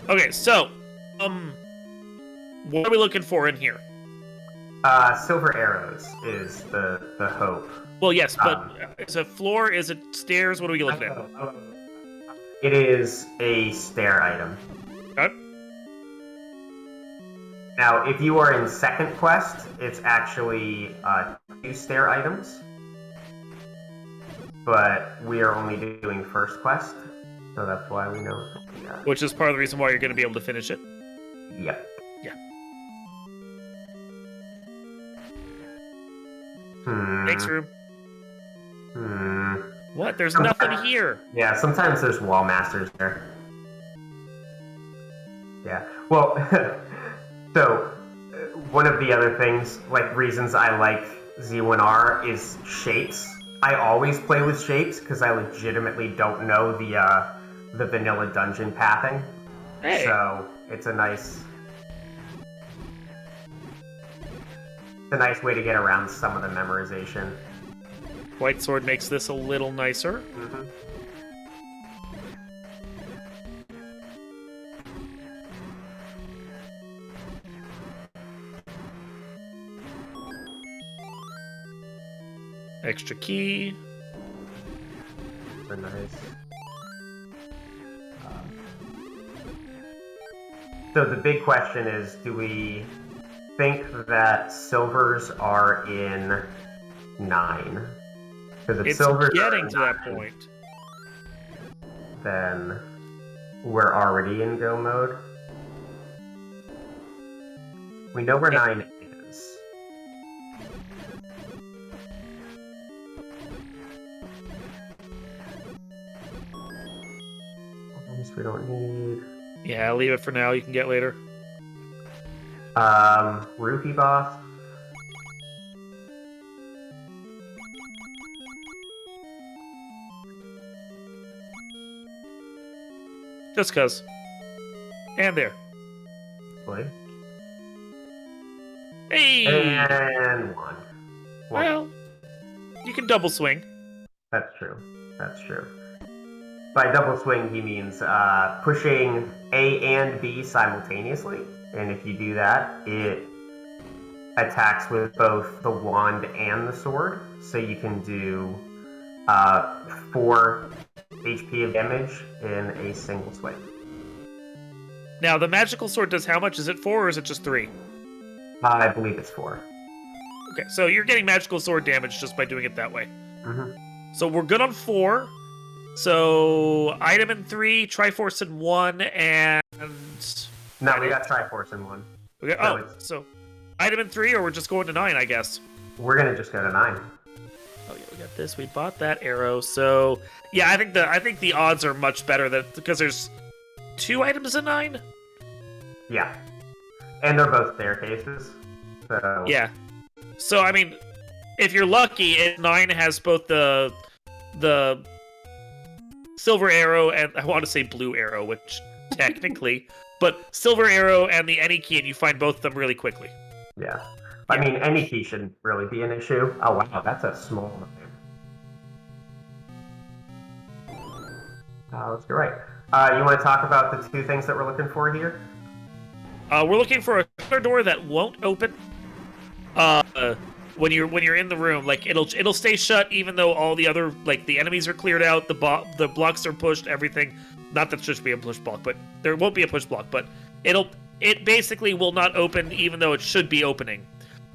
Okay, so, what are we looking for in here? Silver arrows is the hope. Well, yes, but is it floor? Is it stairs? What are we looking at? It is a stair item. Okay. Now, if you are in second quest, it's actually 2 stair items. But we are only doing first quest, so that's why we know. Which is part of the reason why you're going to be able to finish it. Yep. Yeah. Thanks, room. What? There's nothing here. Yeah, sometimes there's wall masters there. Yeah. Well, so one of the other things, like reasons I like Z1R is shapes. I always play with shapes because I legitimately don't know the vanilla dungeon pathing. Hey. So it's a nice way to get around some of the memorization. White sword makes this a little nicer. Mm-hmm. Extra key. Very nice. So the big question is, do we think that silvers are in 9? Because if It's silvers getting are to that 9, point. then we're already in go mode. We know where 9 is. Items we don't need. Yeah, leave it for now. You can get later. Rupee boss. Just cuz. And there. Play. Hey! And one. Well, you can double swing. That's true. That's true. By double swing, he means pushing A and B simultaneously. And if you do that, it attacks with both the wand and the sword. So you can do 4 HP of damage in a single swing. Now, the magical sword does how much? Is it 4 or is it just 3? I believe it's 4. Okay, so you're getting magical sword damage just by doing it that way. Mm-hmm. So we're good on 4. So item in 3, Triforce in 1, and... No, we got Triforce in 1. Okay, so item in 3, or we're just going to 9, I guess. We're gonna just go to 9. Oh yeah, we got this. We bought that arrow. So yeah, I think the odds are much better because there's 2 items in 9. Yeah, and they're both staircases. So yeah. So I mean, if you're lucky, 9 has both the silver arrow and I want to say blue arrow, which technically, but silver arrow and the any key, and you find both of them really quickly. Yeah. I mean, any key shouldn't really be an issue. Oh wow, that's a small name. Let's go right. You want to talk about the 2 things that we're looking for here? We're looking for a other door that won't open. When you're in the room, like it'll stay shut even though all the other the enemies are cleared out, the blocks are pushed, everything. Not that it should be a push block, but there won't be a push block. But it basically will not open even though it should be opening.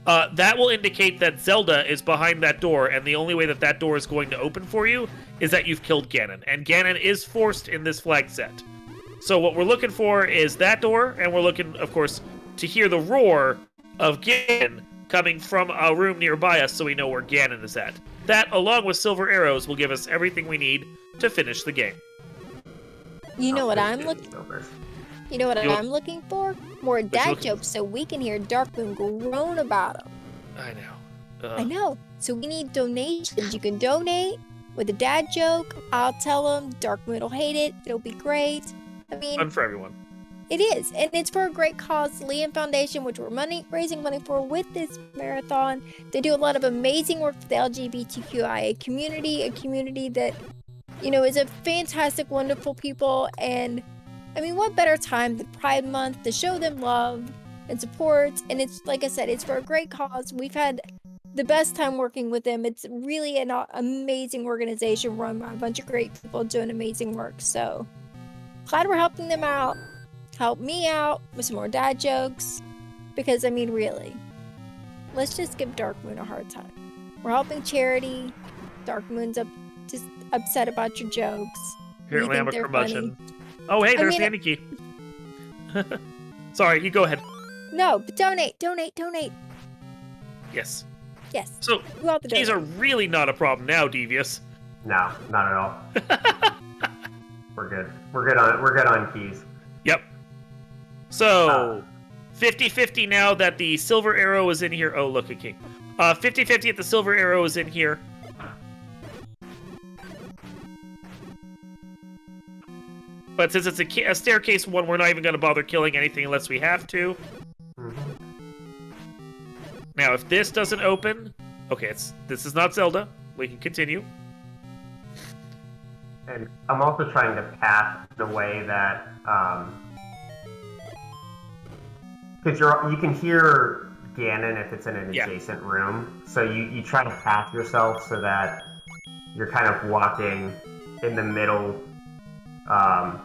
That will indicate that Zelda is behind that door, and the only way that door is going to open for you is that you've killed Ganon, and Ganon is forced in this flag set. So what we're looking for is that door, and we're looking, of course, to hear the roar of Ganon coming from a room nearby us so we know where Ganon is at. That, along with silver arrows, will give us everything we need to finish the game. You know what I'm looking for? More dad jokes so we can hear Darkmoon groan about them. I know. I know. So we need donations. You can donate with a dad joke. I'll tell them. Darkmoon will hate it. It'll be great. I mean, fun for everyone. It is, and it's for a great cause, Liam Foundation, which we're raising money for with this marathon. They do a lot of amazing work for the LGBTQIA community, a community that, is a fantastic, wonderful people. And I mean, what better time than Pride Month to show them love and support? And it's, like I said, it's for a great cause. We've had the best time working with them. It's really an amazing organization run by a bunch of great people doing amazing work. So glad we're helping them out. Help me out with some more dad jokes. Because, I mean, really, let's just give Darkmoon a hard time. We're helping charity. Darkmoon's just upset about your jokes. Apparently I'm a curmudgeon. Oh, hey, there's the Andy key. Sorry, you go ahead. No, but donate. Yes. Yes. So, keys are really not a problem now, Devious. No, not at all. We're good. We're good on keys. Yep. So, 50-50 now that the silver arrow is in here. Oh, look, a king. 50-50 if the silver arrow is in here. But since it's a staircase one, we're not even going to bother killing anything unless we have to. Mm-hmm. Now, if this doesn't open... Okay, this is not Zelda. We can continue. And I'm also trying to path in a way that... Because you can hear Ganon if it's in an adjacent room. So you try to path yourself so that you're kind of walking in the middle of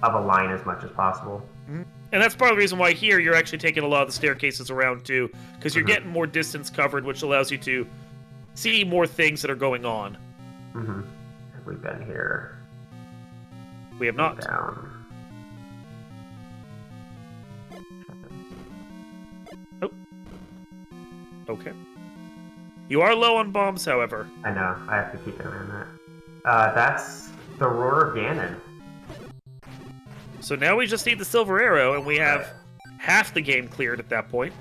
a line as much as possible. Mm-hmm. And that's part of the reason why here you're actually taking a lot of the staircases around too, because you're getting more distance covered, which allows you to see more things that are going on. Mm-hmm. Have we been here? We have not. Down. Oh. Okay. You are low on bombs, however. I know. I have to keep an eye on that. That's the Roar of Ganon. So now we just need the silver arrow, and we have half the game cleared at that point.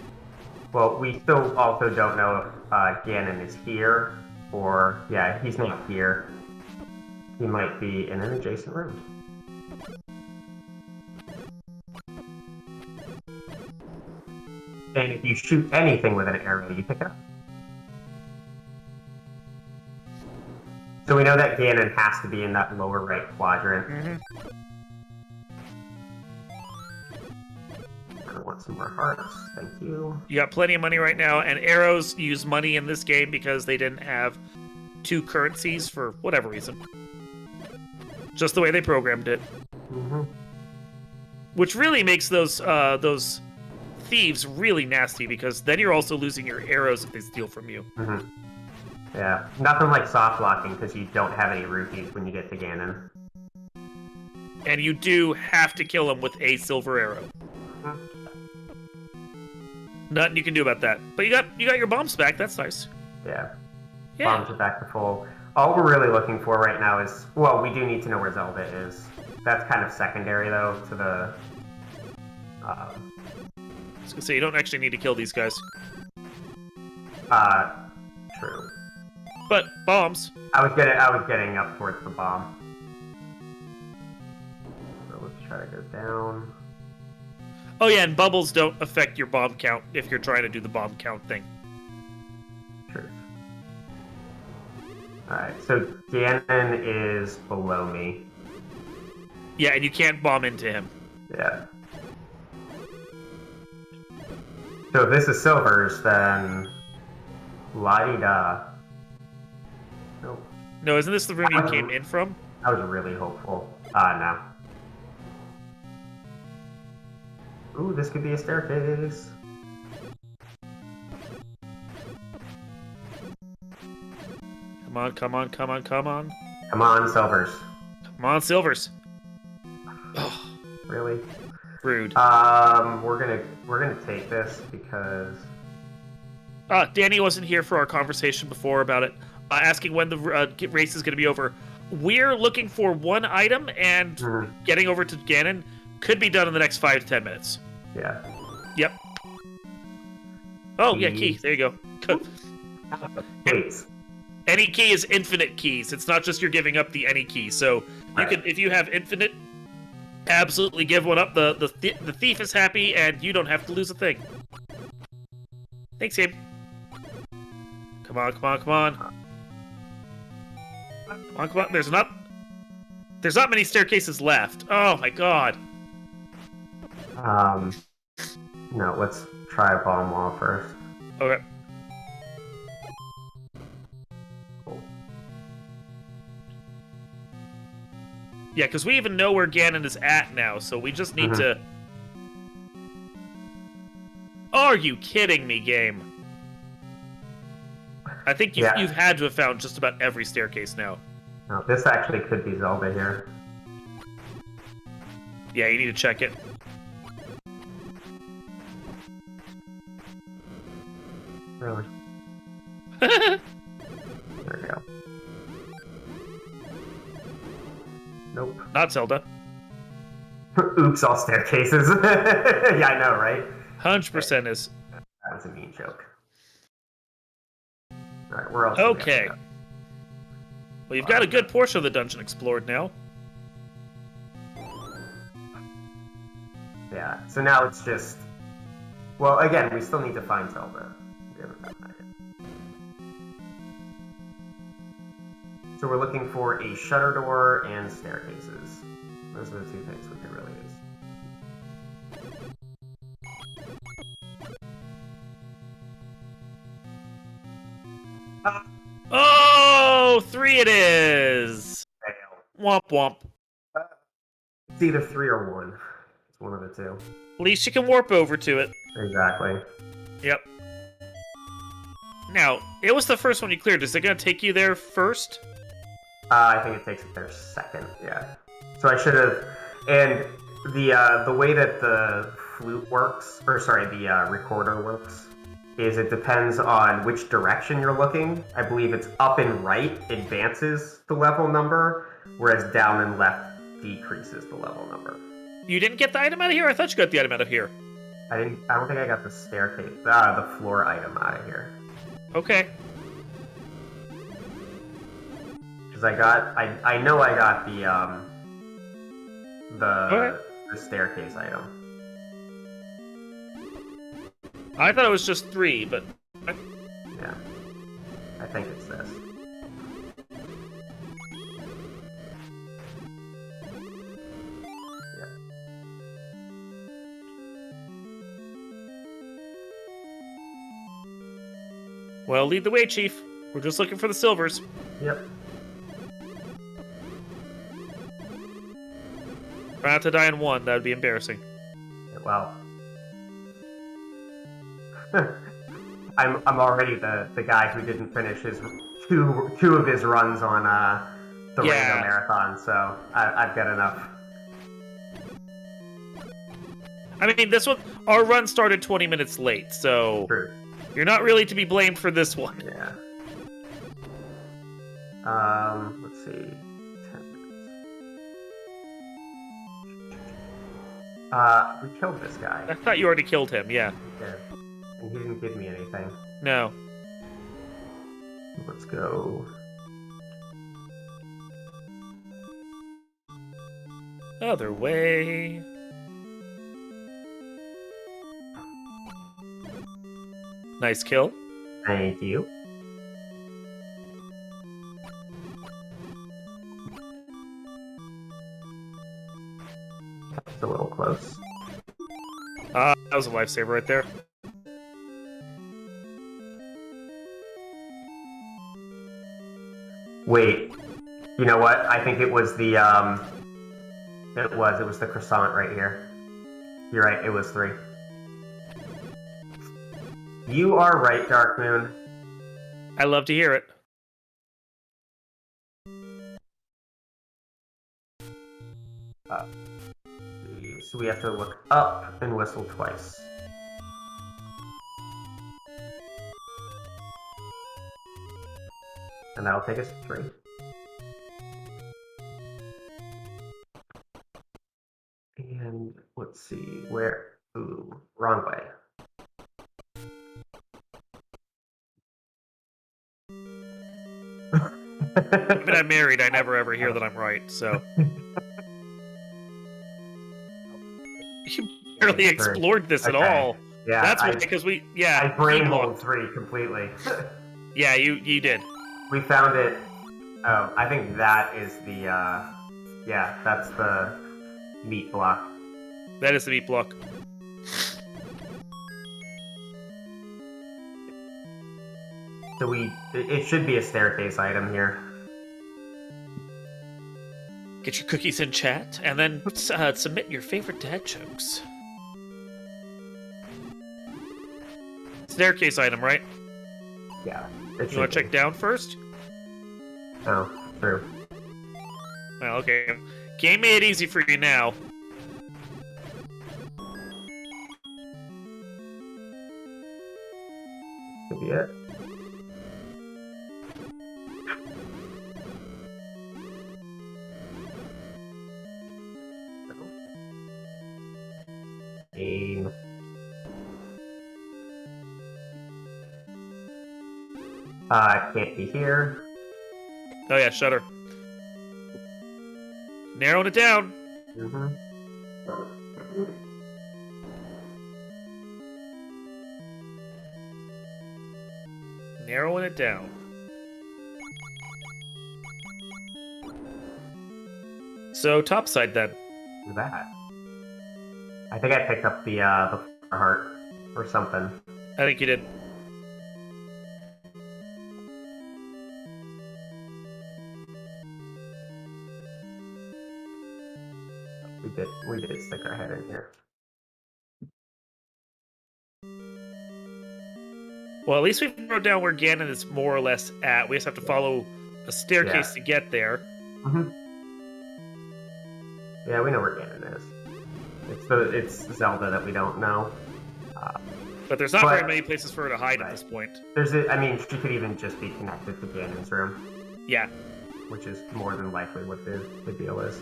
Well, we still also don't know if Ganon is here, or... Yeah, he's not here. He might be in an adjacent room. And if you shoot anything with an arrow, you pick up. So we know that Ganon has to be in that lower right quadrant. Mm-hmm. I want some more hearts. Thank you. You got plenty of money right now, and arrows use money in this game because they didn't have 2 currencies for whatever reason. Just the way they programmed it. Mm-hmm. Which really makes those thieves really nasty, because then you're also losing your arrows if they steal from you. Mm-hmm. Yeah, nothing like soft locking because you don't have any rupees when you get to Ganon. And you do have to kill him with a silver arrow. Mm-hmm. Nothing you can do about that. But you got your bombs back. That's nice. Yeah. Yeah. Bombs are back to full. All we're really looking for right now is, well, we do need to know where Zelda is. That's kind of secondary, though, to the... I was gonna say, you don't actually need to kill these guys. True. But bombs. I was getting up towards the bomb. So let's try to go down. Oh yeah, and bubbles don't affect your bomb count if you're trying to do the bomb count thing. Sure. Alright, so Ganon is below me. Yeah, and you can't bomb into him. Yeah. So if this is silvers, then... La-di-da. Nope. No, isn't this the room you came in from? I was really hopeful. No. Ooh, this could be a staircase. Come on, come on, come on, come on. Come on, silvers. Come on, silvers. Oh, Really? rude. We're gonna take this because... Danny wasn't here for our conversation before about it, asking when the race is going to be over. We're looking for one item, and getting over to Ganon could be done in the next 5 to 10 minutes. Yeah. Yep. Oh, yeah, key. There you go. Please. Any key is infinite keys. It's not just you're giving up the any key. So you can, if you have infinite, absolutely give one up. The thief is happy, and you don't have to lose a thing. Thanks, Gabe. Come on, come on, come on. Come on, come on. There's not many staircases left. Oh my god. No, let's try a bomb wall first. Okay. Cool. Yeah, because we even know where Ganon is at now, so we just need to... Are you kidding me, game? I think you've had to have found just about every staircase now. No, this actually could be Zelda here. Yeah, you need to check it. Really? There we go. Nope. Not Zelda. Oops, all staircases. Yeah, I know, right? 100% is. That was a mean joke. Alright, where else? Okay. Well, you've got a good portion of the dungeon explored now. Yeah, so now it's just... Well, again, we still need to find Zelda. We haven't done that yet. So we're looking for a shutter door and staircases. Those are the 2 things we could really use. Oh, 3 it is! Fail. Womp womp. It's either 3 or 1. It's one of the 2. At least you can warp over to it. Exactly. Yep. Now, it was the first one you cleared. Is it going to take you there first? I think it takes it there second, yeah. So I should have... And the way that the flute works, or sorry, the recorder works, is it depends on which direction you're looking. I believe it's up and right advances the level number, whereas down and left decreases the level number. You didn't get the item out of here? I thought you got the item out of here. I don't think I got the staircase, the floor item out of here. Okay. Because I know I got the staircase item. I thought it was just 3, but... Yeah. I think it's this. Well, lead the way, Chief. We're just looking for the silvers. Yep. Try not to die in one. That would be embarrassing. Well, I'm already the guy who didn't finish his two of his runs on the Rando marathon, so I've got enough. I mean, this one, our run started 20 minutes late, so True. You're not really to be blamed for this one. Yeah. Let's see. 10 minutes. We killed this guy. I thought you already killed him, yeah. Yeah. And he didn't give me anything. No. Let's go. Other way. Nice kill. Thank you. That's a little close. That was a lifesaver right there. Wait. You know what? I think it was the, It was the croissant right here. You're right, it was 3. You are right, Dark Moon. I love to hear it. So we have to look up and whistle twice. And that'll take us to 3. And let's see, where? Ooh, wrong way. When I'm married, I never ever hear that I'm right, so. You barely explored this at all. Yeah, that's why, because we, I brainholed 3 completely. Yeah, you did. We found it. Oh, I think that is the, yeah, that's the meat block. That is the meat block. So it should be a staircase item here. Get your cookies in chat, and then submit your favorite dad jokes. Staircase item, right? Yeah. You want to check down first? Oh, true. Well, okay. Game made it easy for you now. Could be it. Aim. Can't be here. Oh yeah, shutter. Narrowing it down. Mm-hmm. Narrowing it down. So topside then. Who's that? I think I picked up the heart or something. I think you did. We did stick our head in here. Well, at least we've narrowed down where Ganon is more or less at. We just have to follow a staircase to get there. Mm-hmm. Yeah, we know where Ganon is. It's Zelda that we don't know. But there's not very many places for her to hide at this point. I mean, she could even just be connected to Ganon's room. Yeah. Which is more than likely what the deal is.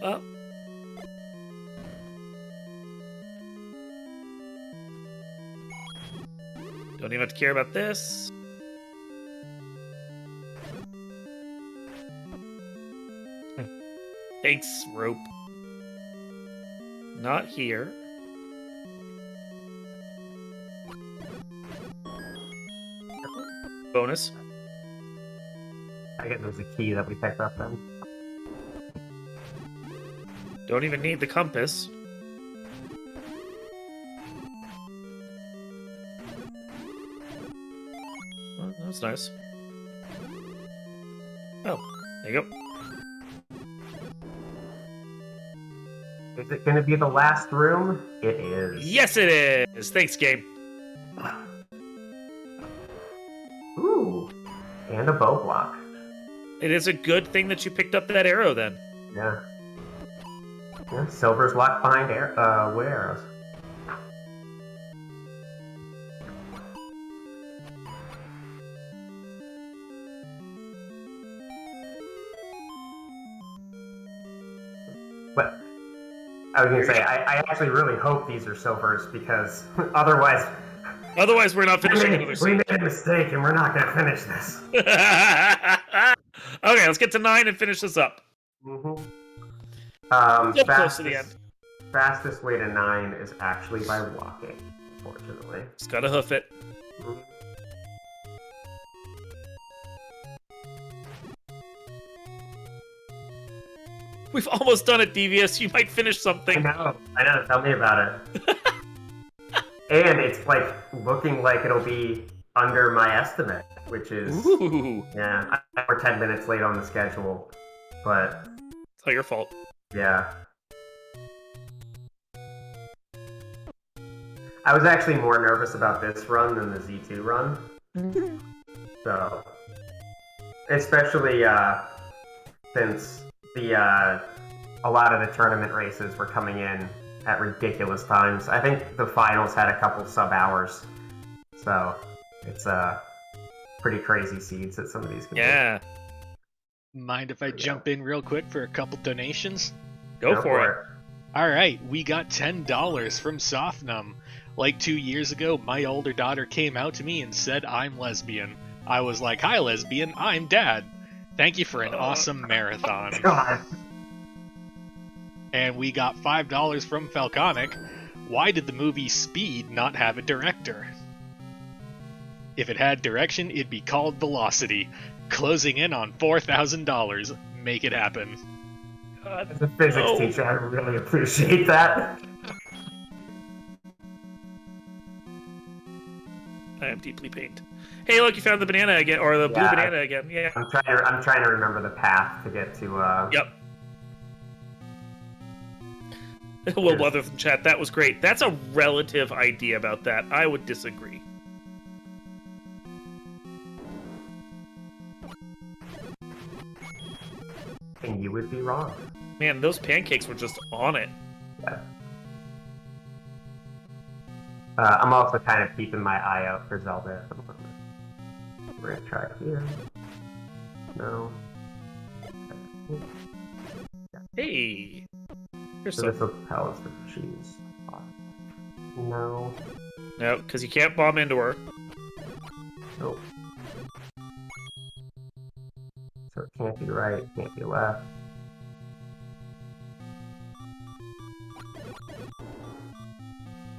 Well. Don't even have to care about this. Thanks, rope. Bonus. I guess there's a key that we picked up then. Don't even need the compass. Oh, that's nice. Oh, there you go. Is it going to be the last room? It is. Yes, it is. Thanks, game. Ooh, and a bow block. It is a good thing that you picked up that arrow then. Yeah. Yeah, silver's locked behind wood arrows. But I was going to say, I actually really hope these are silvers because otherwise... Otherwise, we're not finishing another We made a mistake and we're not going to finish this. Okay, let's get to 9 and finish this up. Mm-hmm. So close to the end. Fastest way to 9 is actually by walking, unfortunately. Just gotta hoof it. Mhm. We've almost done it, Devious. You might finish something. I know. Tell me about it. And it's like looking like it'll be under my estimate, which is yeah. We're 10 minutes late on the schedule, but it's all your fault. Yeah. I was actually more nervous about this run than the Z2 run. So, especially since a lot of the tournament races were coming in at ridiculous times. I think the finals had a couple sub-hours. So, it's pretty crazy seeds that some of these can be. Mind if I jump in real quick for a couple donations? Go for it. Alright, we got $10 from Softnum. Like 2 years ago, my older daughter came out to me and said I'm lesbian. I was like, hi lesbian, I'm dad. Thank you for an awesome marathon. God. And we got $5 from Falconic. Why did the movie Speed not have a director? If it had direction, it'd be called Velocity. Closing in on $4,000. Make it happen. God. As a physics teacher, I really appreciate that. I am deeply pained. Hey, look, you found the banana again, or the blue banana again. Yeah. I'm trying to remember the path to get to. Yep. Well, other than chat, that was great. That's a relative idea about that. I would disagree. And you would be wrong. Man, those pancakes were just on it. Yeah. I'm also kind of keeping my eye out for Zelda. We're gonna try here. No. Hey. Here's So some. this will tell us if she's. No. No, because you can't bomb into her. Nope. So it can't be right, can't be left.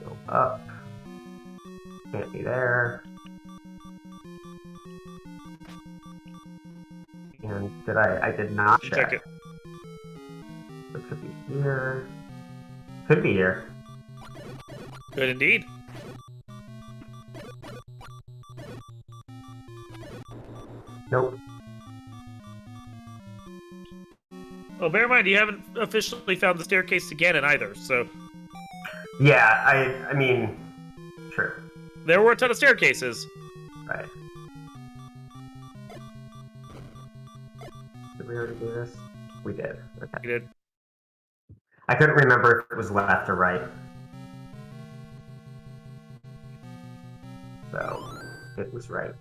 Go up. Can't be there. And I did not check. Check it. It could be here. Could be here. Good indeed. Nope. Well, bear in mind, you haven't officially found the staircase to Ganon either, so... Yeah, I mean, sure. There were a ton of staircases. Right. Did we already do this? We did. Okay. You did. I couldn't remember if it was left or right. So, it was right.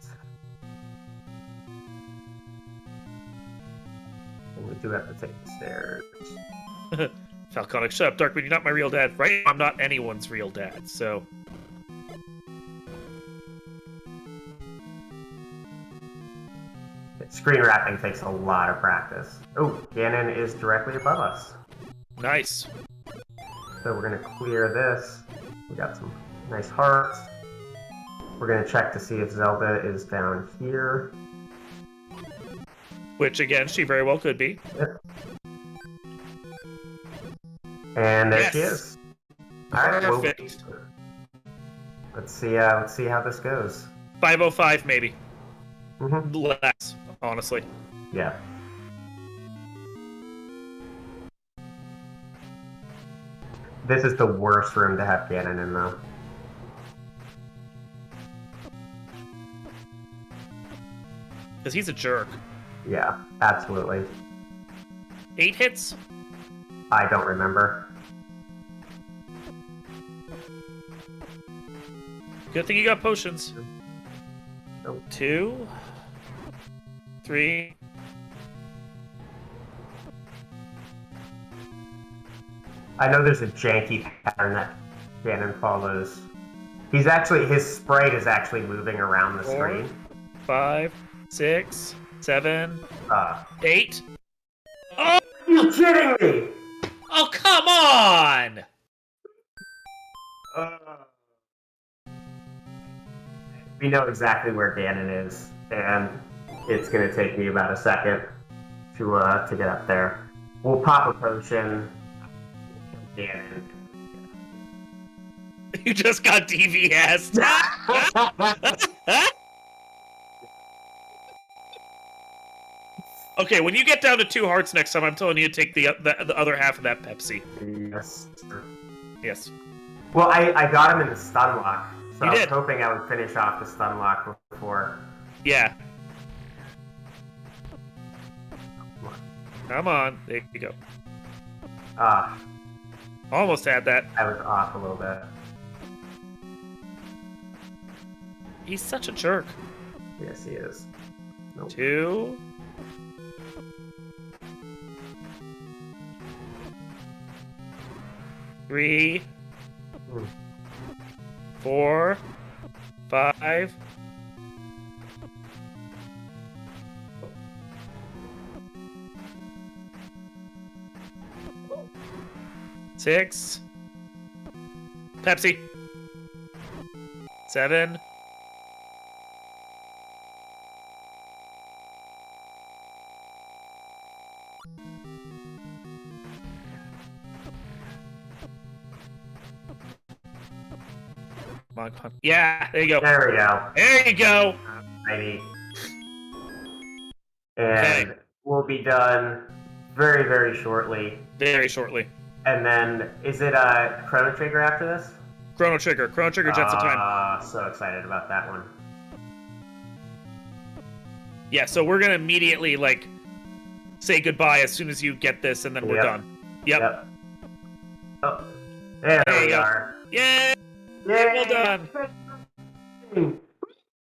And we do have to take the stairs. Falconic, shut up, Darkman, you're not my real dad, right? I'm not anyone's real dad, so... Screen wrapping takes a lot of practice. Oh, Ganon is directly above us. Nice. So we're gonna clear this. We got some nice hearts. We're gonna check to see if Zelda is down here. Which, again, she very well could be. Yep. And there she Yes. is. All right, well, Perfect. let's see how this goes. 505, maybe. Mm-hmm. Less, honestly. Yeah. This is the worst room to have Ganon in, though. Because he's a jerk. Yeah, absolutely. 8 hits? I don't remember. Good thing you got potions. Nope. 2, 3. I know there's a janky pattern that Ganon follows. His sprite is actually moving around the 4, screen. 5, 6, 7, Uh, 8. Oh, are you kidding me? oh come on! We know exactly where Ganon is, and it's gonna take me about a second to get up there. We'll pop a potion. Ganon. You just got DVS'd. Okay, when you get down to 2 hearts next time, I'm telling you to take the other half of that Pepsi. Yes. Yes. Well, I got him in the stun lock, so You I was did. hoping I would finish off the stun lock before. Yeah. Come on. There you go. Ah, Almost had that. I was off a little bit. He's such a jerk. Yes, he is. Nope. 2. 3. Mm. 4. 5. 6. Pepsi. 7. Come on, come on. Yeah, there you go. There we go. There you go. Righty. And we'll be done very, very shortly. Very shortly. And then, is it Chrono Trigger after this? Chrono Trigger. Chrono Trigger Jets of Time. So excited about that one. Yeah, so we're gonna immediately like say goodbye as soon as you get this, and then we're Yep. done. Yep. Oh, there There you we go. are. Yay! Yay! Well done.